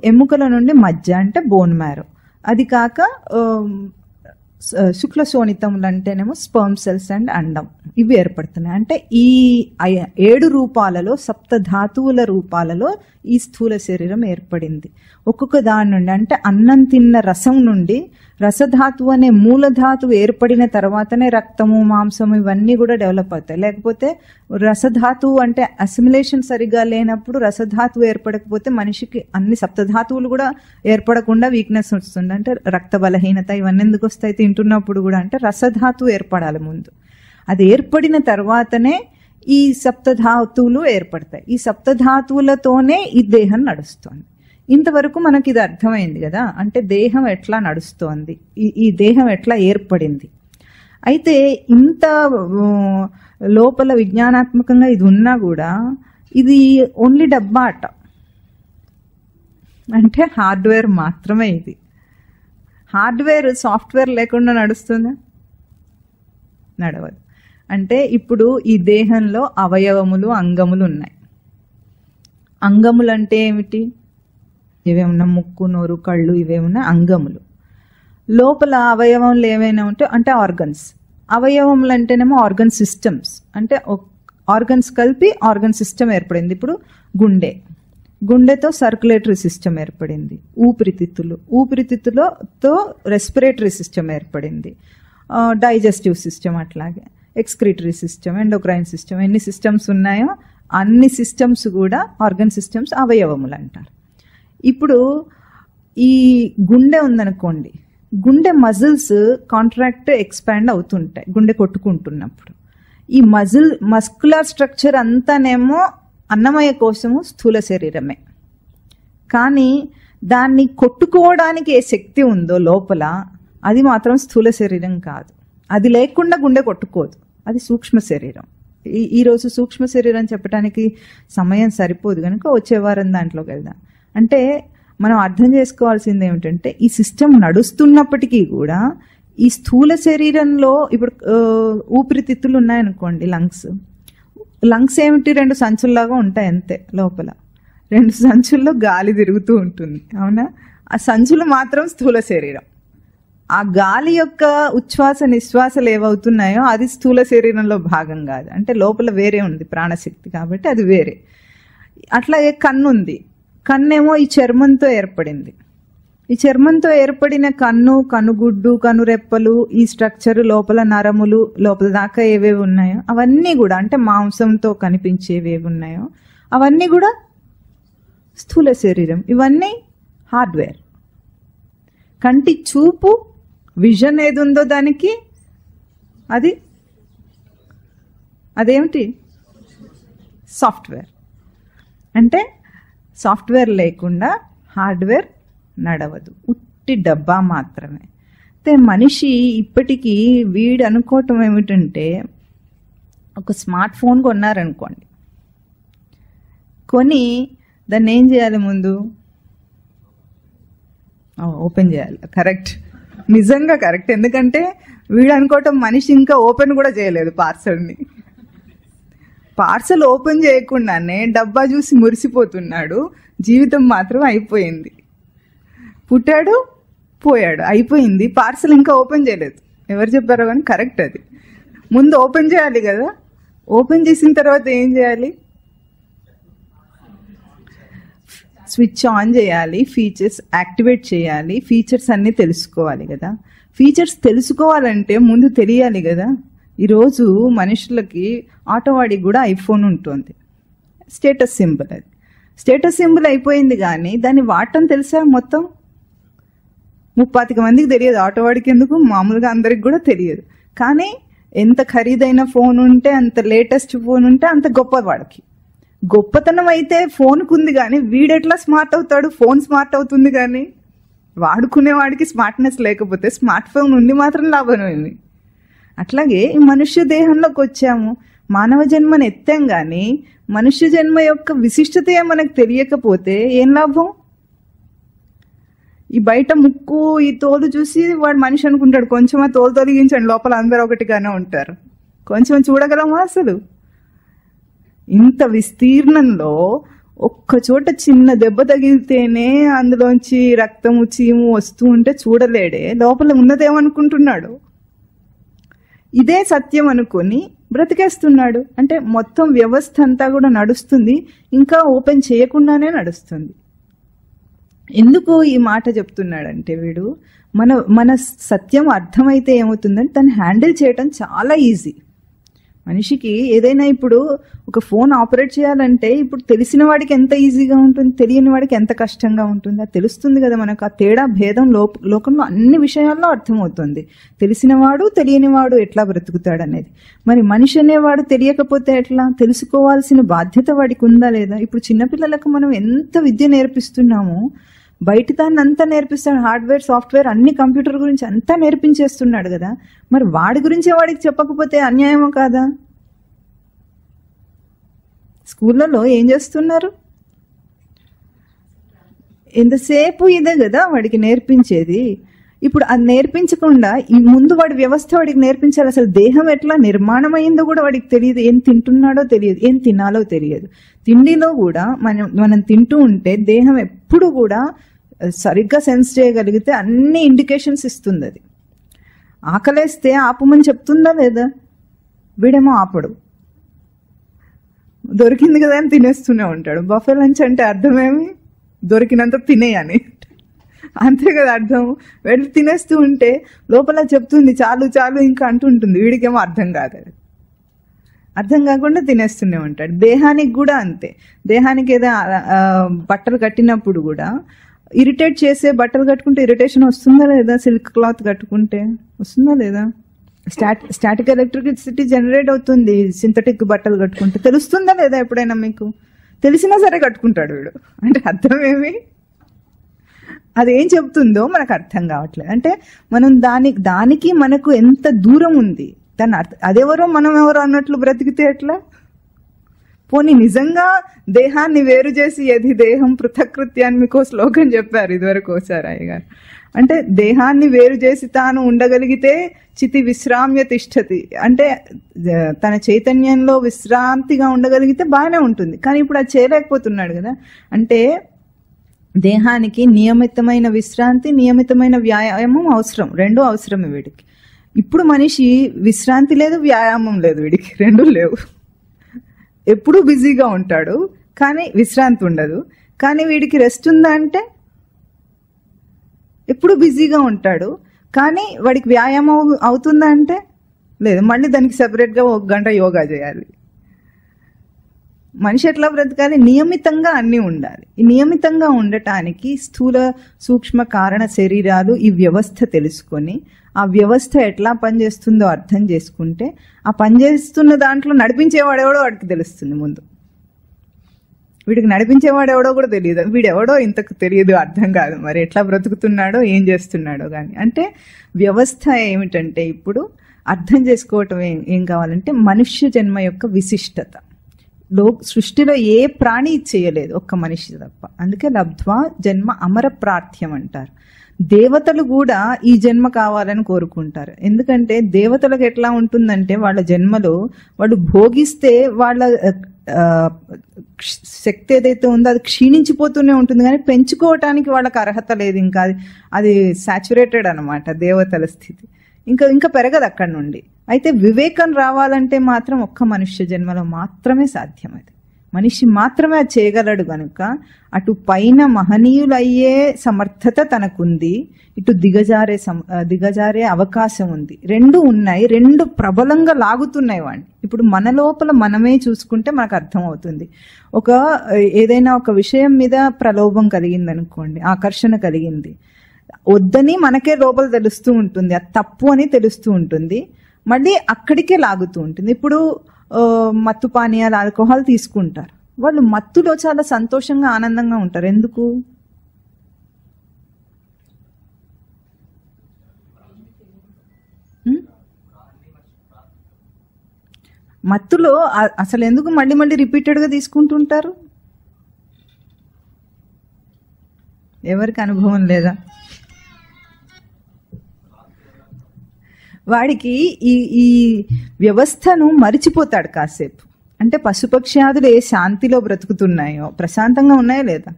ఎముకల నుండి మజ్జ అంటే బోన్ మ్యారో. అది కాక శుక్ల శోణితములు అంటేనేమో స్పర్మ్ సెల్స్ అండ్ అండం, ఇవి ఏర్పడుతున్నాయి. అంటే ఈ 7 రూపాలలో, సప్తధాతువుల రూపాలలో ఈ స్థూల శరీరం ఏర్పడింది. ఒక్కొక్క దాని నుండి అంటే అన్నం తిన్న రసం నుండి రసధాతువు అనే మూలధాతువు ఏర్పడిన తర్వాతనే రక్తము, మాంసము ఇవన్నీ కూడా డెవలప్ అవుతాయి. లేకపోతే రసధాతువు అంటే అసిమిలేషన్ సరిగా లేనప్పుడు, రసధాతువు ఏర్పడకపోతే మనిషికి అన్ని సప్తధాతువులు కూడా ఏర్పడకుండా వీక్నెస్ వస్తుంది. అంటే రక్త బలహీనత ఇవన్నీ ఎందుకు వస్తాయి తింటున్నప్పుడు కూడా? అంటే రసధాతువు ఏర్పడాలి ముందు. అది ఏర్పడిన తర్వాతనే ఈ సప్తధాతువులు ఏర్పడతాయి. ఈ సప్తధాతువులతోనే ఈ దేహం నడుస్తుంది. ఇంతవరకు మనకి ఇది అర్థమైంది కదా. అంటే దేహం ఎట్లా నడుస్తోంది, ఈ దేహం ఎట్లా ఏర్పడింది. అయితే ఇంత లోపల విజ్ఞానాత్మకంగా ఇది ఉన్నా కూడా ఇది ఓన్లీ డబ్బా అట, అంటే హార్డ్వేర్ మాత్రమే. ఇది హార్డ్వేర్ సాఫ్ట్వేర్ లేకుండా నడుస్తుందా? నడవదు. అంటే ఇప్పుడు ఈ దేహంలో అవయవములు, అంగములు ఉన్నాయి. అంగములు అంటే ఏమిటి? ఇవేమన్నా ముక్కు, నోరు, కళ్ళు, ఇవేమన్నా అంగములు. లోపల అవయవములు ఏమైనా ఉంటే అంటే ఆర్గన్స్. అవయవములు అంటేనేమో ఆర్గన్ సిస్టమ్స్, అంటే ఆర్గన్స్ కలిపి ఆర్గన్ సిస్టమ్ ఏర్పడింది. ఇప్పుడు గుండెతో సర్క్యులేటరీ సిస్టమ్ ఏర్పడింది. ఊపిరితిత్తులతో రెస్పిరేటరీ సిస్టమ్ ఏర్పడింది. డైజెస్టివ్ సిస్టమ్, అట్లాగే ఎక్స్క్రిటరీ సిస్టమ్, ఎండోక్రైన్ సిస్టమ్, ఎన్ని సిస్టమ్స్ ఉన్నాయో అన్ని సిస్టమ్స్ కూడా ఆర్గన్ సిస్టమ్స్ అవయవములు అంటారు. ఇప్పుడు ఈ గుండె ఉందనుకోండి, గుండె మజిల్స్ కాంట్రాక్ట్ ఎక్స్పాండ్ అవుతుంటాయి గుండె కొట్టుకుంటున్నప్పుడు. ఈ మస్కులర్ స్ట్రక్చర్ అంతానేమో అన్నమయ కోశము స్థూల శరీరమే, కానీ దాన్ని కొట్టుకోవడానికి ఏ శక్తి ఉందో లోపల అది మాత్రం స్థూల శరీరం కాదు. అది లేకుండా గుండె కొట్టుకోదు, అది సూక్ష్మ శరీరం. ఈరోజు సూక్ష్మ శరీరం చెప్పడానికి సమయం సరిపోదు కనుక వచ్చే వారం దాంట్లోకి వెళ్దాం. అంటే మనం అర్థం చేసుకోవాల్సింది ఏమిటంటే ఈ సిస్టమ్ నడుస్తున్నప్పటికీ కూడా ఈ స్థూల శరీరంలో ఇప్పుడు ఊపిరితిత్తులు ఉన్నాయనుకోండి, లంగ్స్ ఏమిటి, 2 సంచుల్లాగా ఉంటాయి అంతే. లోపల 2 సంచుల్లో గాలి తిరుగుతూ ఉంటుంది, అవునా? ఆ సంచులు మాత్రం స్థూల శరీరం. ఆ గాలి యొక్క ఉచ్ఛ్వాస నిశ్వాసలు ఏవవుతున్నాయో అది స్థూల శరీరంలో భాగం కాదు, అంటే లోపల వేరే ఉంది ప్రాణశక్తి, కాబట్టి అది వేరే. అట్లాగే కన్ను ఉంది, కన్నేమో ఈ చర్మంతో ఏర్పడింది. ఈ చర్మంతో ఏర్పడిన కన్ను, కనుగుడ్డు, కనురెప్పలు, ఈ స్ట్రక్చర్ లోపల నరములు లోపల దాకా ఏవేవి ఉన్నాయో అవన్నీ కూడా, అంటే మాంసంతో కనిపించేవి ఏవి ఉన్నాయో అవన్నీ కూడా స్థూల శరీరం. ఇవన్నీ హార్డ్వేర్. కంటి చూపు, విజన్ ఏది ఉందో దానికి అదేమిటి, సాఫ్ట్వేర్. అంటే సాఫ్ట్వేర్ లేకుండా హార్డ్వేర్ నడవదు, ఉట్టి డబ్బా మాత్రమే. అయితే మనిషి ఇప్పటికీ వీడు అనుకోవటం ఏమిటంటే, ఒక స్మార్ట్ ఫోన్ కొన్నారనుకోండి, కొని దాన్ని ఏం చేయాలి, ముందు ఓపెన్ చేయాలి. కరెక్ట్, నిజంగా కరెక్ట్. ఎందుకంటే వీడు అనుకోవటం మనిషి ఇంకా ఓపెన్ కూడా చేయలేదు పార్సల్ని. పార్సల్ ఓపెన్ చేయకుండానే డబ్బా చూసి మురిసిపోతున్నాడు, జీవితం మాత్రం అయిపోయింది. పుట్టాడు, పోయాడు, అయిపోయింది. పార్సల్ ఇంకా ఓపెన్ చేయలేదు. ఎవరు చెప్పారో కానీ కరెక్ట్. అది ముందు ఓపెన్ చేయాలి కదా. ఓపెన్ చేసిన తర్వాత ఏం చేయాలి, స్విచ్ ఆన్ చేయాలి, ఫీచర్స్ యాక్టివేట్ చేయాలి, ఫీచర్స్ అన్నీ తెలుసుకోవాలి కదా. ఫీచర్స్ తెలుసుకోవాలంటే ముందు తెలియాలి కదా. ఈరోజు మనుషులకి ఆటోవాడికి కూడా ఐఫోన్ ఉంటుంది, స్టేటస్ సింబల్. అది స్టేటస్ సింబల్ అయిపోయింది, కానీ దాన్ని వాడటం తెలుసా? మొత్తం 30 మందికి తెలియదు. ఆటోవాడికి ఎందుకు, మామూలుగా అందరికి కూడా తెలియదు. కానీ ఎంత ఖరీదైన ఫోన్ ఉంటే, అంత లేటెస్ట్ ఫోన్ ఉంటే అంత గొప్ప వాడికి. గొప్పతనం అయితే ఫోన్కు ఉంది, కానీ వీడెట్లా స్మార్ట్ అవుతాడు? ఫోన్ స్మార్ట్ అవుతుంది, కానీ వాడుకునేవాడికి స్మార్ట్నెస్ లేకపోతే స్మార్ట్ ఫోన్ ఉండి మాత్రం లాభమేమి. అట్లాగే ఈ మనుష్య దేహంలోకి వచ్చాము, మానవ జన్మను ఎత్తాం, కానీ మనుష్య జన్మ యొక్క విశిష్టత మనకు తెలియకపోతే ఏం లాభం? ఈ బయట ముక్కు, ఈ తోలు చూసి వాడు మనిషి అనుకుంటాడు. కొంచెం ఆ తోలు తొలగించండి, లోపల అందరూ ఒకటిగానే ఉంటారు. కొంచెం చూడగలమా అసలు? ఇంత విస్తీర్ణంలో ఒక్క చోట చిన్న దెబ్బ తగిలితేనే అందులోంచి రక్తము, చీము వస్తూ ఉంటే చూడలేడే, లోపల ఉన్నదేమనుకుంటున్నాడు? ఇదే సత్యం అనుకొని బ్రతికేస్తున్నాడు. అంటే మొత్తం వ్యవస్థ అంతా కూడా నడుస్తుంది, ఇంకా ఓపెన్ చేయకుండానే నడుస్తుంది. ఎందుకు ఈ మాట చెప్తున్నాడంటే, వీడు మన సత్యం అర్థమైతే ఏమవుతుందంటే దాన్ని హ్యాండిల్ చేయటం చాలా ఈజీ. మనిషికి ఏదైనా ఇప్పుడు ఒక ఫోన్ ఆపరేట్ చేయాలంటే ఇప్పుడు తెలిసిన వాడికి ఎంత ఈజీగా ఉంటుంది, తెలియని వాడికి ఎంత కష్టంగా ఉంటుంది. అది తెలుస్తుంది కదా మనకు. ఆ తేడా భేదం లోకంలో అన్ని విషయాల్లో అర్థమవుతుంది. తెలిసినవాడు తెలియనివాడు ఎట్లా బ్రతుకుతాడు అనేది. మరి మనిషి అనేవాడు తెలియకపోతే ఎట్లా? తెలుసుకోవాల్సిన బాధ్యత వాడికి ఉందా లేదా? ఇప్పుడు చిన్నపిల్లలకు మనం ఎంత విద్య నేర్పిస్తున్నామో బయట దాన్ని అంతా నేర్పిస్తాడు. హార్డ్వేర్, సాఫ్ట్వేర్, అన్ని కంప్యూటర్ గురించి అంతా నేర్పించేస్తున్నాడు కదా. మరి వాడి గురించే వాడికి చెప్పకపోతే అన్యాయమో కాదా? స్కూళ్ళలో ఏం చేస్తున్నారు? ఎంతసేపు ఇదే కదా వాడికి నేర్పించేది. ఇప్పుడు అది నేర్పించకుండా ఈ ముందు వాడి వ్యవస్థ వాడికి నేర్పించాలి. అసలు దేహం ఎట్లా నిర్మాణం అయిందో కూడా వాడికి తెలియదు. ఏం తింటున్నాడో తెలియదు, ఏం తినాలో తెలియదు. తిండిలో కూడా మనం తింటూ ఉంటే దేహం ఎప్పుడు కూడా సరిగ్గా సెన్స్ చేయగలిగితే అన్ని ఇండికేషన్స్ ఇస్తుంది. అది ఆకలేస్తే ఆపమని చెప్తుందా లేదా? వీడేమో ఆపడు, దొరికింది కదా అని తినేస్తూనే ఉంటాడు. బఫే లంచ్ అంటే అర్థమేమి? దొరికినంత తినేయని. అంతే కదా అర్థం. వెళ్ళి తినేస్తూ ఉంటే లోపల చెప్తుంది చాలు చాలు ఇంకా అంటుంటుంది, వీడికేమో అర్థం కాదు. అది అర్థం కాకుండా తినేస్తూనే ఉంటాడు. దేహానికి కూడా అంతే. దేహానికి ఏదో బట్టలు కట్టినప్పుడు కూడా ఇరిటేట్ చేసే బట్టలు కట్టుకుంటే ఇరిటేషన్ వస్తుందా లేదా? సిల్క్ క్లాత్ కట్టుకుంటే వస్తుందా లేదా? స్టాటిక్ ఎలక్ట్రిసిటీ జనరేట్ అవుతుంది సింథటిక్ బట్టలు కట్టుకుంటే. తెలుస్తుందా లేదా ఎప్పుడైనా మీకు? తెలిసినా సరే కట్టుకుంటాడు వీడు. అంటే అర్థమేమి? అదేం చెప్తుందో మనకు అర్థం కావట్లేదు. అంటే మనం దానికి మనకు ఎంత దూరం ఉంది. దాని అదెవరో మనం ఎవరో అన్నట్లు బ్రతికితే ఎట్లా? పోనీ నిజంగా దేహాన్ని వేరు చేసి యది దేహం పృథకృత్య అని మీకు శ్లోకం చెప్పారు ఇదివరకు ఒకసారి అయ్యగారు. అంటే దేహాన్ని వేరు చేసి తాను ఉండగలిగితే చితి విశ్రామ్య తిష్టతి, అంటే తన చైతన్యంలో విశ్రాంతిగా ఉండగలిగితే బాగానే ఉంటుంది. కానీ ఇప్పుడు అది చేయలేకపోతున్నాడు కదా. అంటే దేహానికి నియమితమైన విశ్రాంతి, నియమితమైన వ్యాయామం అవసరం. రెండూ అవసరమే వీడికి. ఇప్పుడు మనిషి విశ్రాంతి లేదు, వ్యాయామం లేదు, వీడికి రెండూ లేవు. ఎప్పుడూ బిజీగా ఉంటాడు కానీ విశ్రాంతి ఉండదు. కానీ వీడికి రెస్ట్ ఉందా అంటే ఎప్పుడు బిజీగా ఉంటాడు కానీ వాడికి వ్యాయామం అవుతుందా అంటే లేదు. మళ్ళీ దానికి సెపరేట్గా 1 గంట యోగా చేయాలి. మనిషి ఎట్లా బ్రతకాలి? నియమితంగా అన్నీ ఉండాలి. ఈ నియమితంగా ఉండటానికి స్థూల సూక్ష్మ కారణ శరీరాలు ఈ వ్యవస్థ తెలుసుకొని ఆ వ్యవస్థ ఎట్లా పనిచేస్తుందో అర్థం చేసుకుంటే ఆ పనిచేస్తున్న దాంట్లో నడిపించేవాడెవడో వాడికి తెలుస్తుంది. ముందు వీడికి నడిపించేవాడెవడో కూడా తెలియదు. వీడెవడో ఇంతకు తెలియదు, అర్థం కాదు. మరి ఎట్లా బ్రతుకుతున్నాడో ఏం చేస్తున్నాడో కానీ. అంటే వ్యవస్థ ఏమిటంటే ఇప్పుడు అర్థం చేసుకోవటం ఏం కావాలంటే మనుష్య జన్మ యొక్క విశిష్టత. సృష్టిలో ఏ ప్రాణి చేయలేదు, ఒక్క మనిషి తప్ప. అందుకే లబ్ధ్వా జన్మ అమర ప్రార్థ్యం అంటారు. దేవతలు కూడా ఈ జన్మ కావాలని కోరుకుంటారు. ఎందుకంటే దేవతలకు ఎట్లా ఉంటుందంటే వాళ్ళ జన్మలో వాళ్ళు భోగిస్తే వాళ్ళ శక్తి ఏదైతే ఉందో అది క్షీణించిపోతూనే ఉంటుంది కానీ పెంచుకోవటానికి వాళ్ళకి అర్హత లేదు. ఇంకా అది సాచురేటెడ్ అనమాట దేవతల స్థితి. ఇంకా పెరగదు అక్కడి నుండి. అయితే వివేకం రావాలంటే మాత్రం ఒక్క మనుష్య జన్మలో మాత్రమే సాధ్యం. అది మనిషి మాత్రమే అది చేయగలడు కనుక అటు పైన మహనీయులయ్యే సమర్థత తనకుంది, ఇటు దిగజారే అవకాశం ఉంది. రెండు ఉన్నాయి, రెండు ప్రబలంగా లాగుతున్నాయి వాడిని. ఇప్పుడు మన లోపల మనమే చూసుకుంటే మనకు అర్థం అవుతుంది. ఏదైనా ఒక విషయం మీద ప్రలోభం కలిగింది అనుకోండి, ఆకర్షణ కలిగింది, వద్దని మనకే లోపల తెలుస్తూ ఉంటుంది, అది తప్పు అని తెలుస్తూ ఉంటుంది, మళ్ళీ అక్కడికే లాగుతూ ఉంటుంది. ఇప్పుడు మత్తు పానీయాలు, ఆల్కహాల్ తీసుకుంటారు. వాళ్ళు మత్తులో చాలా సంతోషంగా ఆనందంగా ఉంటారు. ఎందుకు? మత్తులో అసలు ఎందుకు మళ్ళీ మళ్ళీ రిపీటెడ్గా తీసుకుంటుంటారు? ఎవరికి అనుభవం లేదా? వాడికి ఈ వ్యవస్థను మరిచిపోతాడు కాసేపు. అంటే పశుపక్ష్యాదులు ఏ శాంతిలో బ్రతుకుతున్నాయో, ప్రశాంతంగా ఉన్నాయో లేదా?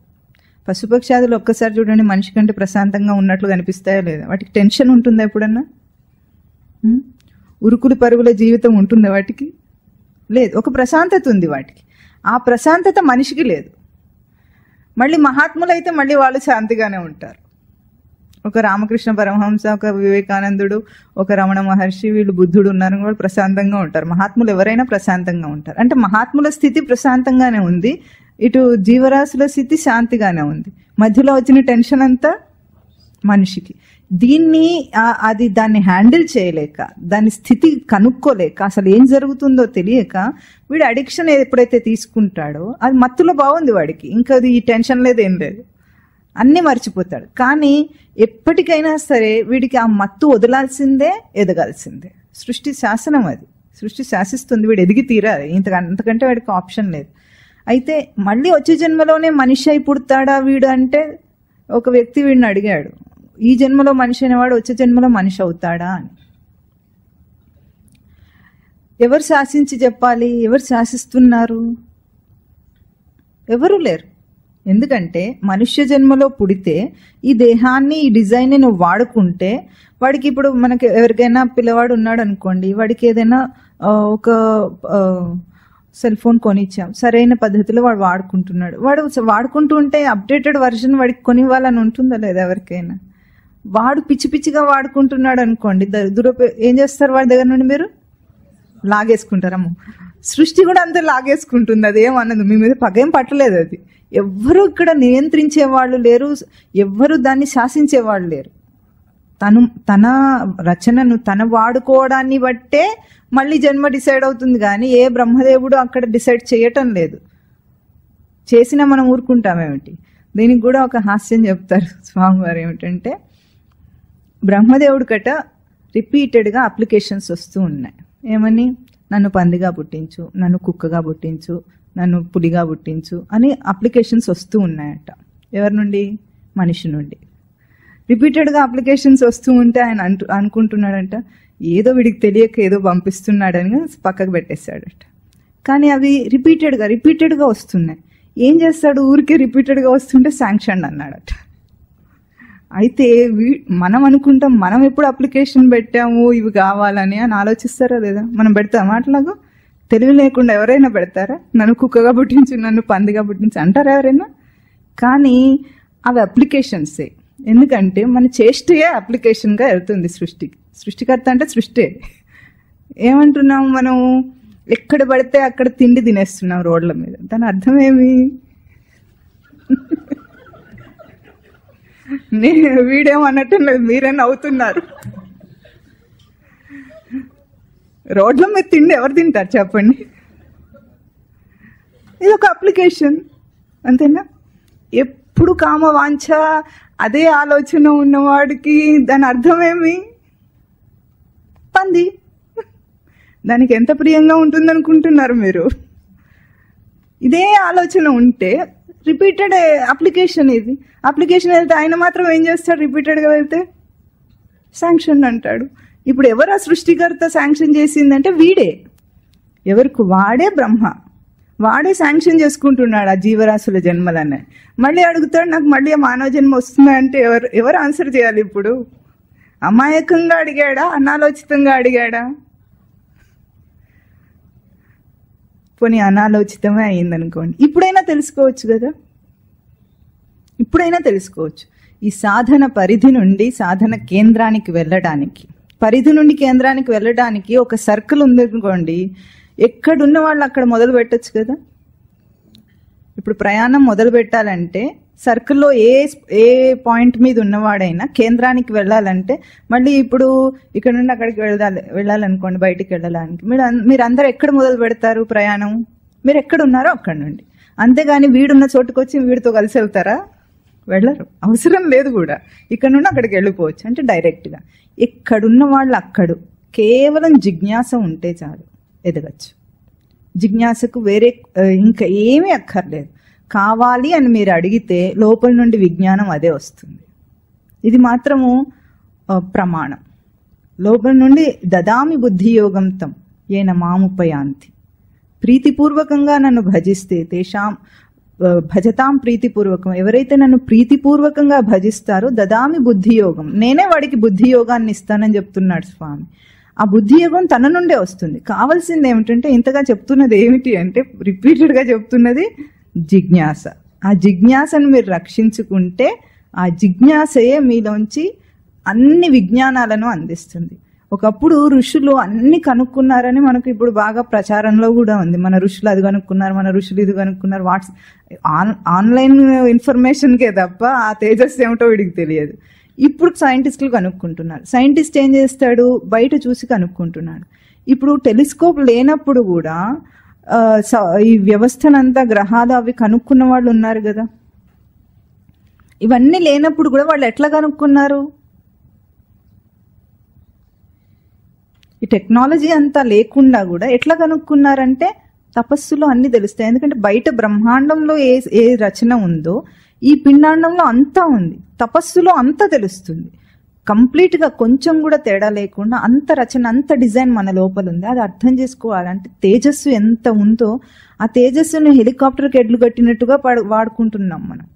పశుపక్ష్యాదులు ఒక్కసారి చూడండి, మనిషి కంటే ప్రశాంతంగా ఉన్నట్లు కనిపిస్తాయో లేదా? వాటికి టెన్షన్ ఉంటుందా ఎప్పుడన్నా? ఉరుకులు పరుగుల జీవితం ఉంటుందా వాటికి? లేదు. ఒక ప్రశాంతత ఉంది వాటికి. ఆ ప్రశాంతత మనిషికి లేదు. మళ్ళీ మహాత్ములు అయితే మళ్ళీ వాళ్ళు శాంతిగానే ఉంటారు. ఒక రామకృష్ణ పరమహంస, ఒక వివేకానందుడు, ఒక రమణ మహర్షి, వీళ్ళు బుద్ధుడు ఉన్నారు, వాళ్ళు ప్రశాంతంగా ఉంటారు. మహాత్ములు ఎవరైనా ప్రశాంతంగా ఉంటారు. అంటే మహాత్ముల స్థితి ప్రశాంతంగానే ఉంది, ఇటు జీవరాశుల స్థితి శాంతిగానే ఉంది. మధ్యలో వచ్చిన టెన్షన్ అంతా మనిషికి. దాన్ని హ్యాండిల్ చేయలేక, దాని స్థితి కనుక్కోలేక, అసలు ఏం జరుగుతుందో తెలియక వీడు అడిక్షన్ ఎప్పుడైతే తీసుకుంటాడో అది మత్తులో బాగుంది వాడికి. ఇంకా అది ఈ టెన్షన్ లేదు, ఏం లేదు, అన్నీ మర్చిపోతాడు. కానీ ఎప్పటికైనా సరే వీడికి ఆ మత్తు వదలాల్సిందే, ఎదగాల్సిందే. సృష్టి శాసనం అది. సృష్టి శాసిస్తుంది, వీడు ఎదిగి తీరాలి. అంతకంటే వాడికి ఆప్షన్ లేదు. అయితే మళ్ళీ వచ్చే జన్మలోనే మనిషి అయి పుడతాడా వీడు అంటే, ఒక వ్యక్తి వీడిని అడిగాడు, ఈ జన్మలో మనిషి అనేవాడు వచ్చే జన్మలో మనిషి అవుతాడా అని. ఎవరు శాసించి చెప్పాలి? ఎవరు శాసిస్తున్నారు? ఎవరు లేరు. ఎందుకంటే మనుష్య జన్మలో పుడితే ఈ దేహాన్ని, ఈ డిజైన్ని నువ్వు వాడుకుంటే వాడికి, ఇప్పుడు మనకి ఎవరికైనా పిల్లవాడు ఉన్నాడు అనుకోండి, వాడికి ఏదైనా ఒక సెల్ ఫోన్ కొనిచ్చాం, సరైన పద్ధతిలో వాడు వాడుకుంటున్నాడు. వాడు వాడుకుంటూ ఉంటే అప్డేటెడ్ వర్షన్ వాడికి కొనివ్వాలని ఉంటుందా లేదా ఎవరికైనా? వాడు పిచ్చి పిచ్చిగా వాడుకుంటున్నాడు అనుకోండి, ఏం చేస్తారు వాడి దగ్గర నుండి? మీరు లాగేసుకుంటారమ్మ. సృష్టి కూడా అంతే లాగేసుకుంటుంది, అది ఏమన్నది, మీ మీద పగేం పట్టలేదు. అది ఎవ్వరూ ఇక్కడ నియంత్రించే వాళ్ళు లేరు, ఎవ్వరూ దాన్ని శాసించేవాళ్ళు లేరు. తన రచనను తన వాడుకోవడాన్ని బట్టే మళ్ళీ జన్మ డిసైడ్ అవుతుంది, కానీ ఏ బ్రహ్మదేవుడు అక్కడ డిసైడ్ చేయటం లేదు. చేసినా మనం ఊరుకుంటామేమిటి? దీనికి కూడా ఒక హాస్యం చెప్తారు స్వామివారు. ఏమిటంటే, బ్రహ్మదేవుడు కట రిపీటెడ్గా అప్లికేషన్స్ వస్తూ ఉన్నాయి. ఏమని? నన్ను పందిగా పుట్టించు, నన్ను కుక్కగా పుట్టించు, నన్ను పులిగా పుట్టించు అని అప్లికేషన్స్ వస్తూ ఉన్నాయట. ఎవరి నుండి? మనిషి నుండి. రిపీటెడ్గా అప్లికేషన్స్ వస్తూ ఉంటే ఆయన అనుకుంటున్నాడంట, ఏదో వీడికి తెలియక ఏదో పంపిస్తున్నాడని పక్కకు పెట్టేశాడట. కానీ అవి రిపీటెడ్గా వస్తున్నాయి. ఏం చేస్తాడు? ఊరికే రిపీటెడ్గా వస్తుంటే శాంక్షన్ అన్నాడట. అయితే మనం అనుకుంటాం, మనం ఎప్పుడు అప్లికేషన్ పెట్టాము ఇవి కావాలని అని ఆలోచిస్తారా లేదా? మనం పెడతామా? అట్లాగో తెలివి లేకుండా ఎవరైనా పెడతారా? నన్ను కుక్కగా పుట్టించు, నన్ను పందిగా పుట్టించు అంటారా ఎవరైనా? కానీ అవి అప్లికేషన్సే. ఎందుకంటే మన చేష్టయే అప్లికేషన్గా వెళ్తుంది సృష్టికి. సృష్టికర్త అంటే సృష్టి. ఏమంటున్నాం మనం? ఎక్కడ పడితే అక్కడ తిండి తినేస్తున్నాం రోడ్ల మీద. దాని అర్థమేమి? వీడేమన్నట్టు మీరే నవ్వుతున్నారు. రోడ్ల మీద తిండి ఎవరు తింటారు చెప్పండి? ఇది ఒక అప్లికేషన్, అంతేనా? ఎప్పుడు కామ వాంఛ అదే ఆలోచన ఉన్నవాడికి దాని అర్థమేమి? పంది. దానికి ఎంత ప్రియంగా ఉంటుందనుకుంటున్నారు మీరు? ఇదే ఆలోచన ఉంటే రిపీటెడ్ అప్లికేషన్. ఇది అప్లికేషన్ వెళ్తే ఆయన మాత్రం ఏం చేస్తాడు? రిపీటెడ్గా వెళ్తే శాంక్షన్ అంటాడు. ఇప్పుడు ఎవరు ఆ సృష్టికర్త శాంక్షన్ చేసిందంటే వీడే. ఎవరికి? వాడే బ్రహ్మ. వాడే శాంక్షన్ చేసుకుంటున్నాడు ఆ జీవరాశుల జన్మలనే. మళ్ళీ అడుగుతాడు, నాకు మళ్ళీ మానవ జన్మ వస్తుందా అంటే ఎవరు ఆన్సర్ చేయాలి ఇప్పుడు? అమాయకంగా అడిగాడా? అనాలోచితంగా అడిగాడా? పోనీ అనాలోచితమే అయిందనుకోండి, ఇప్పుడైనా తెలుసుకోవచ్చు కదా. ఇప్పుడైనా తెలుసుకోవచ్చు. ఈ సాధన పరిధి నుండి సాధన కేంద్రానికి వెళ్ళడానికి, పరిధి నుండి కేంద్రానికి వెళ్ళడానికి ఒక సర్కిల్ ఉందనుకోండి, ఎక్కడున్న వాళ్ళు అక్కడ మొదలు పెట్టచ్చు కదా. ఇప్పుడు ప్రయాణం మొదలు పెట్టాలంటే సర్కిల్లో ఏ పాయింట్ మీద ఉన్నవాడైనా కేంద్రానికి వెళ్ళాలంటే, మళ్ళీ ఇప్పుడు ఇక్కడ నుండి అక్కడికి వెళ్ళాలనుకోండి, బయటికి వెళ్ళడానికి మీరు అందరూ ఎక్కడ మొదలు పెడతారు ప్రయాణం? మీరు ఎక్కడ ఉన్నారో అక్కడ నుండి. అంతేగాని వీడున్న చోటుకు వచ్చి వీడితో కలిసి వెళ్తారా? వెళ్ళరు, అవసరం లేదు కూడా. ఇక్కడ నుండి అక్కడికి వెళ్ళిపోవచ్చు. అంటే డైరెక్ట్గా ఎక్కడున్న వాళ్ళు అక్కడు. కేవలం జిజ్ఞాస ఉంటే చాలు, ఎదగచ్చు. జిజ్ఞాసకు వేరే ఇంకా ఏమీ అక్కర్లేదు. కావాలి అని మీరు అడిగితే లోపల నుండి విజ్ఞానం అదే వస్తుంది. ఇది మాత్రము ప్రమాణం. లోపల నుండి దదామి బుద్ధియోగంతం ఏన మాముపయాంతి. ప్రీతిపూర్వకంగా నన్ను భజిస్తే తేషాం భజతాం ప్రీతిపూర్వకం. ఎవరైతే నన్ను ప్రీతిపూర్వకంగా భజిస్తారో దదామి బుద్ధియోగం, నేనే వాడికి బుద్ధియోగాన్ని ఇస్తానని చెప్తున్నాడు స్వామి. ఆ బుద్ధియోగం తన నుండే వస్తుంది. కావాల్సింది ఏమిటంటే, ఇంతగా చెప్తున్నది ఏమిటి అంటే, రిపీటెడ్గా చెప్తున్నది జిజ్ఞాస. ఆ జిజ్ఞాసను మీరు రక్షించుకుంటే ఆ జిజ్ఞాసయే మీలోంచి అన్ని విజ్ఞానాలను అందిస్తుంది. ఒకప్పుడు ఋషులు అన్ని కనుక్కున్నారని మనకు ఇప్పుడు బాగా ప్రచారంలో కూడా ఉంది. మన ఋషులు అది కనుక్కున్నారు, మన ఋషులు ఇది కనుక్కున్నారు. ఆన్లైన్ ఇన్ఫర్మేషన్కే తప్ప ఆ తేజస్సు ఏమిటో వీడికి తెలియదు. ఇప్పుడు సైంటిస్టులు కనుక్కుంటున్నారు. సైంటిస్ట్ ఏం చేస్తాడు? బయట చూసి కనుక్కుంటున్నాడు. ఇప్పుడు టెలిస్కోప్ లేనప్పుడు కూడా ఈ వ్యవస్థనంతా, గ్రహాలు అవి కనుక్కున్న వాళ్ళు ఉన్నారు కదా. ఇవన్నీ లేనప్పుడు కూడా వాళ్ళు ఎట్లా కనుక్కున్నారు? ఈ టెక్నాలజీ అంతా లేకుండా కూడా ఎట్లా కనుక్కున్నారంటే తపస్సులో అన్ని తెలుస్తాయి. ఎందుకంటే బయట బ్రహ్మాండంలో ఏ రచన ఉందో ఈ పిండాండంలో అంతా ఉంది. తపస్సులో అంతా తెలుస్తుంది. కంప్లీట్గా కొంచెం కూడా తేడా లేకుండా అంత రచన, అంత డిజైన్ మన లోపల ఉంది. అది అర్థం చేసుకోవాలంటే తేజస్సు ఎంత ఉందో ఆ తేజస్సును హెలికాప్టర్కి ఎడ్లు కట్టినట్టుగా వాడుకుంటున్నాం మనం.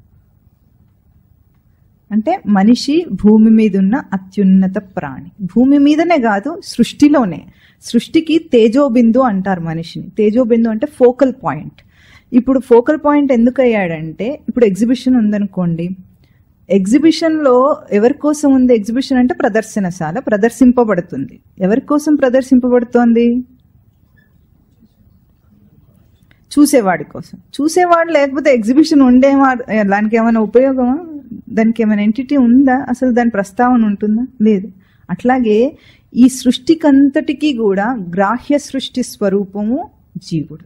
అంటే మనిషి భూమి మీద ఉన్న అత్యున్నత ప్రాణి. భూమి మీదనే కాదు, సృష్టిలోనే. సృష్టికి తేజోబిందు అంటారు మనిషిని. తేజోబిందు అంటే ఫోకల్ పాయింట్. ఇప్పుడు ఫోకల్ పాయింట్ ఎందుకు అయ్యాడంటే, ఇప్పుడు ఎగ్జిబిషన్ ఉందనుకోండి, ఎగ్జిబిషన్లో ఎవరి కోసం ఉంది ఎగ్జిబిషన్ అంటే ప్రదర్శనశాల, ప్రదర్శింపబడుతుంది. ఎవరి కోసం ప్రదర్శింపబడుతోంది? చూసేవాడి కోసం. చూసేవాడు లేకపోతే ఎగ్జిబిషన్ దానికి ఏమైనా ఉపయోగమా? దానికి ఏమైనా ఎంటిటీ ఉందా? అసలు దాని ప్రస్తావన ఉంటుందా? లేదు. అట్లాగే ఈ సృష్టికంతటికీ కూడా గ్రాహ్య సృష్టి స్వరూపము జీవుడు.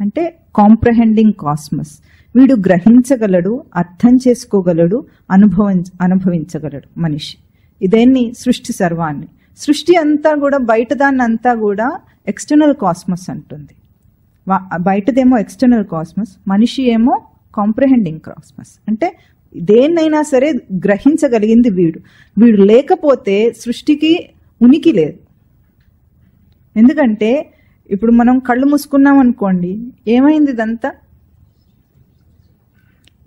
అంటే కాంప్రహెండింగ్ కాస్మస్. వీడు గ్రహించగలడు, అర్థం చేసుకోగలడు, అనుభవించగలడు మనిషి. ఇదేన్ని సృష్టి సర్వాన్ని. సృష్టి అంతా కూడా బయట దాన్ని అంతా కూడా ఎక్స్టర్నల్ కాస్మస్ అంటుంది. బయటదేమో ఎక్స్టర్నల్ కాస్మస్, మనిషి ఏమో కాంప్రహెండింగ్ కాస్మస్. అంటే దేన్నైనా సరే గ్రహించగలిగింది వీడు. వీడు లేకపోతే సృష్టికి ఉనికి లేదు. ఎందుకంటే ఇప్పుడు మనం కళ్ళు మూసుకున్నాం అనుకోండి, ఏమైంది ఇదంతా?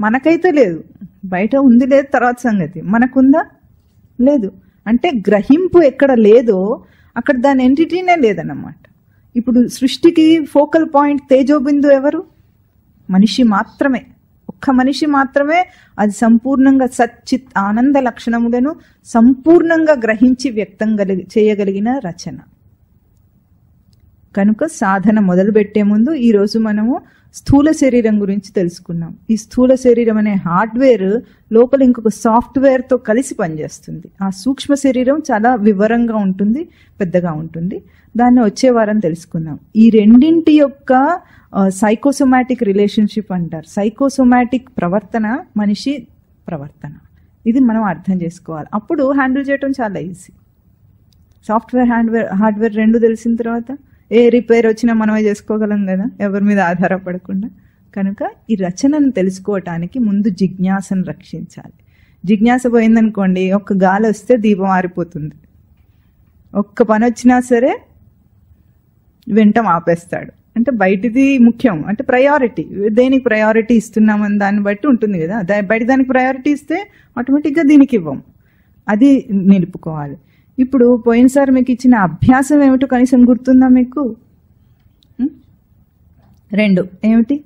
మనకైతే లేదు, బయట ఉంది లేదు తర్వాత సంగతి. మనకుందా? లేదు. అంటే గ్రహింపు ఎక్కడ లేదో అక్కడ దాని ఎంటిటీనే లేదన్నమాట. ఇప్పుడు సృష్టికి ఫోకల్ పాయింట్ తేజోబిందు ఎవరు? మనిషి మాత్రమే. ఒక్క మనిషి మాత్రమే అది సంపూర్ణంగా సచ్చిత్ ఆనంద లక్షణములను సంపూర్ణంగా గ్రహించి వ్యక్తం చేయగలిగిన రచన. కనుక సాధన మొదలుపెట్టే ముందు ఈరోజు మనము స్థూల శరీరం గురించి తెలుసుకున్నాం. ఈ స్థూల శరీరం అనే హార్డ్వేర్ లోపల ఇంకొక సాఫ్ట్వేర్తో కలిసి పనిచేస్తుంది. ఆ సూక్ష్మ శరీరం చాలా వివరంగా ఉంటుంది, పెద్దగా ఉంటుంది. దాన్ని వచ్చే వారం తెలుసుకుందాం. ఈ రెండింటి యొక్క సైకోసోమాటిక్ రిలేషన్షిప్ అంటారు. సైకోసోమాటిక్ ప్రవర్తన, మనిషి ప్రవర్తన, ఇది మనం అర్థం చేసుకోవాలి. అప్పుడు హ్యాండిల్ చేయటం చాలా ఈజీ. సాఫ్ట్వేర్ హార్డ్వేర్ రెండు తెలిసిన తర్వాత ఏ రిపేర్ వచ్చినా మనమే చేసుకోగలం కదా, ఎవరి మీద ఆధారపడకుండా. కనుక ఈ రచనను తెలుసుకోవటానికి ముందు జిజ్ఞాసను రక్షించాలి. జిజ్ఞాస పోయిందనుకోండి, ఒక్క గాలి వస్తే దీపం ఆరిపోతుంది. ఒక్క పని వచ్చినా సరే వింటం ఆపేస్తాడు. అంటే బయటిది ముఖ్యం, అంటే ప్రయారిటీ, దేనికి ప్రయారిటీ ఇస్తున్నామని దాన్ని బట్టి ఉంటుంది కదా. బయట దానికి ప్రయారిటీ ఇస్తే ఆటోమేటిక్గా దీనికి ఇవ్వం. అది నిలుపుకోవాలి. ఇప్పుడు పోయినసారి మీకు ఇచ్చిన అభ్యాసం ఏమిటో కనీసం గుర్తుందా మీకు? రెండు ఏమిటి?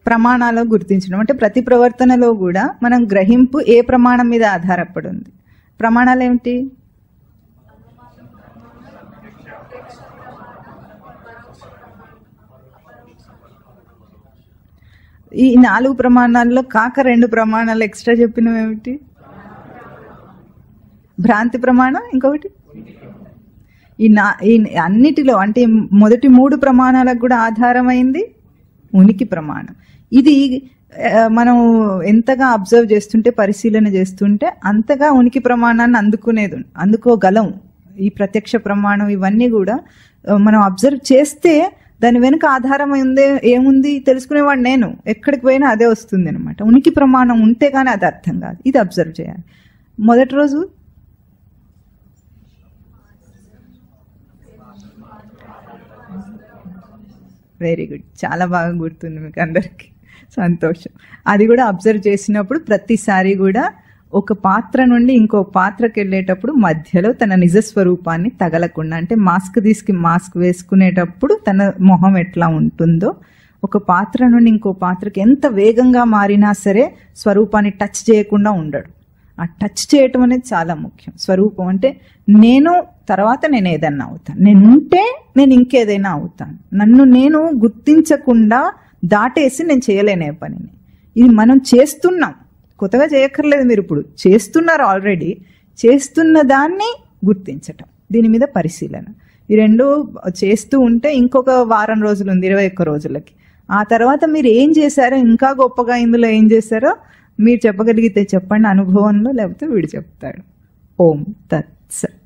ప్రమాణాలు గుర్తించడం. అంటే ప్రతి ప్రవర్తనలో కూడా మనం గ్రహింపు ఏ ప్రమాణం మీద ఆధారపడి ఉంది? ప్రమాణాలు ఏమిటి? ఈ 4 ప్రమాణాల్లో కాక 2 ప్రమాణాలు ఎక్స్ట్రా చెప్పినవి ఏమిటి? భ్రాంతి ప్రమాణం, ఇంకొకటి ఈ అన్నిటిలో అంటే మొదటి 3 ప్రమాణాలకు కూడా ఆధారమైంది ఉనికి ప్రమాణం. ఇది మనం ఎంతగా అబ్జర్వ్ చేస్తుంటే, పరిశీలన చేస్తుంటే అంతగా ఉనికి ప్రమాణాన్ని అందుకోగలం. ఈ ప్రత్యక్ష ప్రమాణం ఇవన్నీ కూడా మనం అబ్జర్వ్ చేస్తే దాని వెనుక ఆధారం ఏముంది తెలుసుకునేవాడు నేను. ఎక్కడికి పోయినా అదే వస్తుంది అనమాట. ఉనికి ప్రమాణం ఉంటే కానీ అది అర్థం కాదు. ఇది అబ్జర్వ్ చేయాలి. మొదటి రోజు వెరీ గుడ్, చాలా బాగా గుర్తుంది మీకు అందరికీ, సంతోషం. అది కూడా అబ్జర్వ్ చేసినప్పుడు ప్రతిసారి కూడా ఒక పాత్ర నుండి ఇంకో పాత్రకి వెళ్ళేటప్పుడు మధ్యలో తన నిజస్వరూపాన్ని తగలకుండా, అంటే మాస్క్ వేసుకునేటప్పుడు తన మొహం ఎట్లా ఉంటుందో, ఒక పాత్ర నుండి ఇంకో పాత్రకి ఎంత వేగంగా మారినా సరే స్వరూపాన్ని టచ్ చేయకుండా ఉండడు. ఆ టచ్ చేయటం అనేది చాలా ముఖ్యం. స్వరూపం అంటే నేను తర్వాత నేను ఏదన్నా అవుతాను, నేనుంటే నేను ఇంకేదైనా అవుతాను. నన్ను నేను గుర్తించకుండా దాటేసి నేను చేయలేనే పనిని. ఇది మనం చేస్తున్నాం, కొత్తగా చేయక్కర్లేదు. మీరు ఇప్పుడు చేస్తున్నారు, ఆల్రెడీ చేస్తున్న దాన్ని గుర్తించటం, దీని మీద పరిశీలన. ఈ రెండు చేస్తూ ఉంటే ఇంకొక వారం రోజులు ఉంది, 21 రోజులకి. ఆ తర్వాత మీరు ఏం చేశారో, ఇంకా గొప్పగా ఇందులో ఏం చేశారో మీరు చెప్పగలిగితే చెప్పండి అనుభవంలో, లేకపోతే వీడు చెప్తాడు. ఓం తత్ సత్.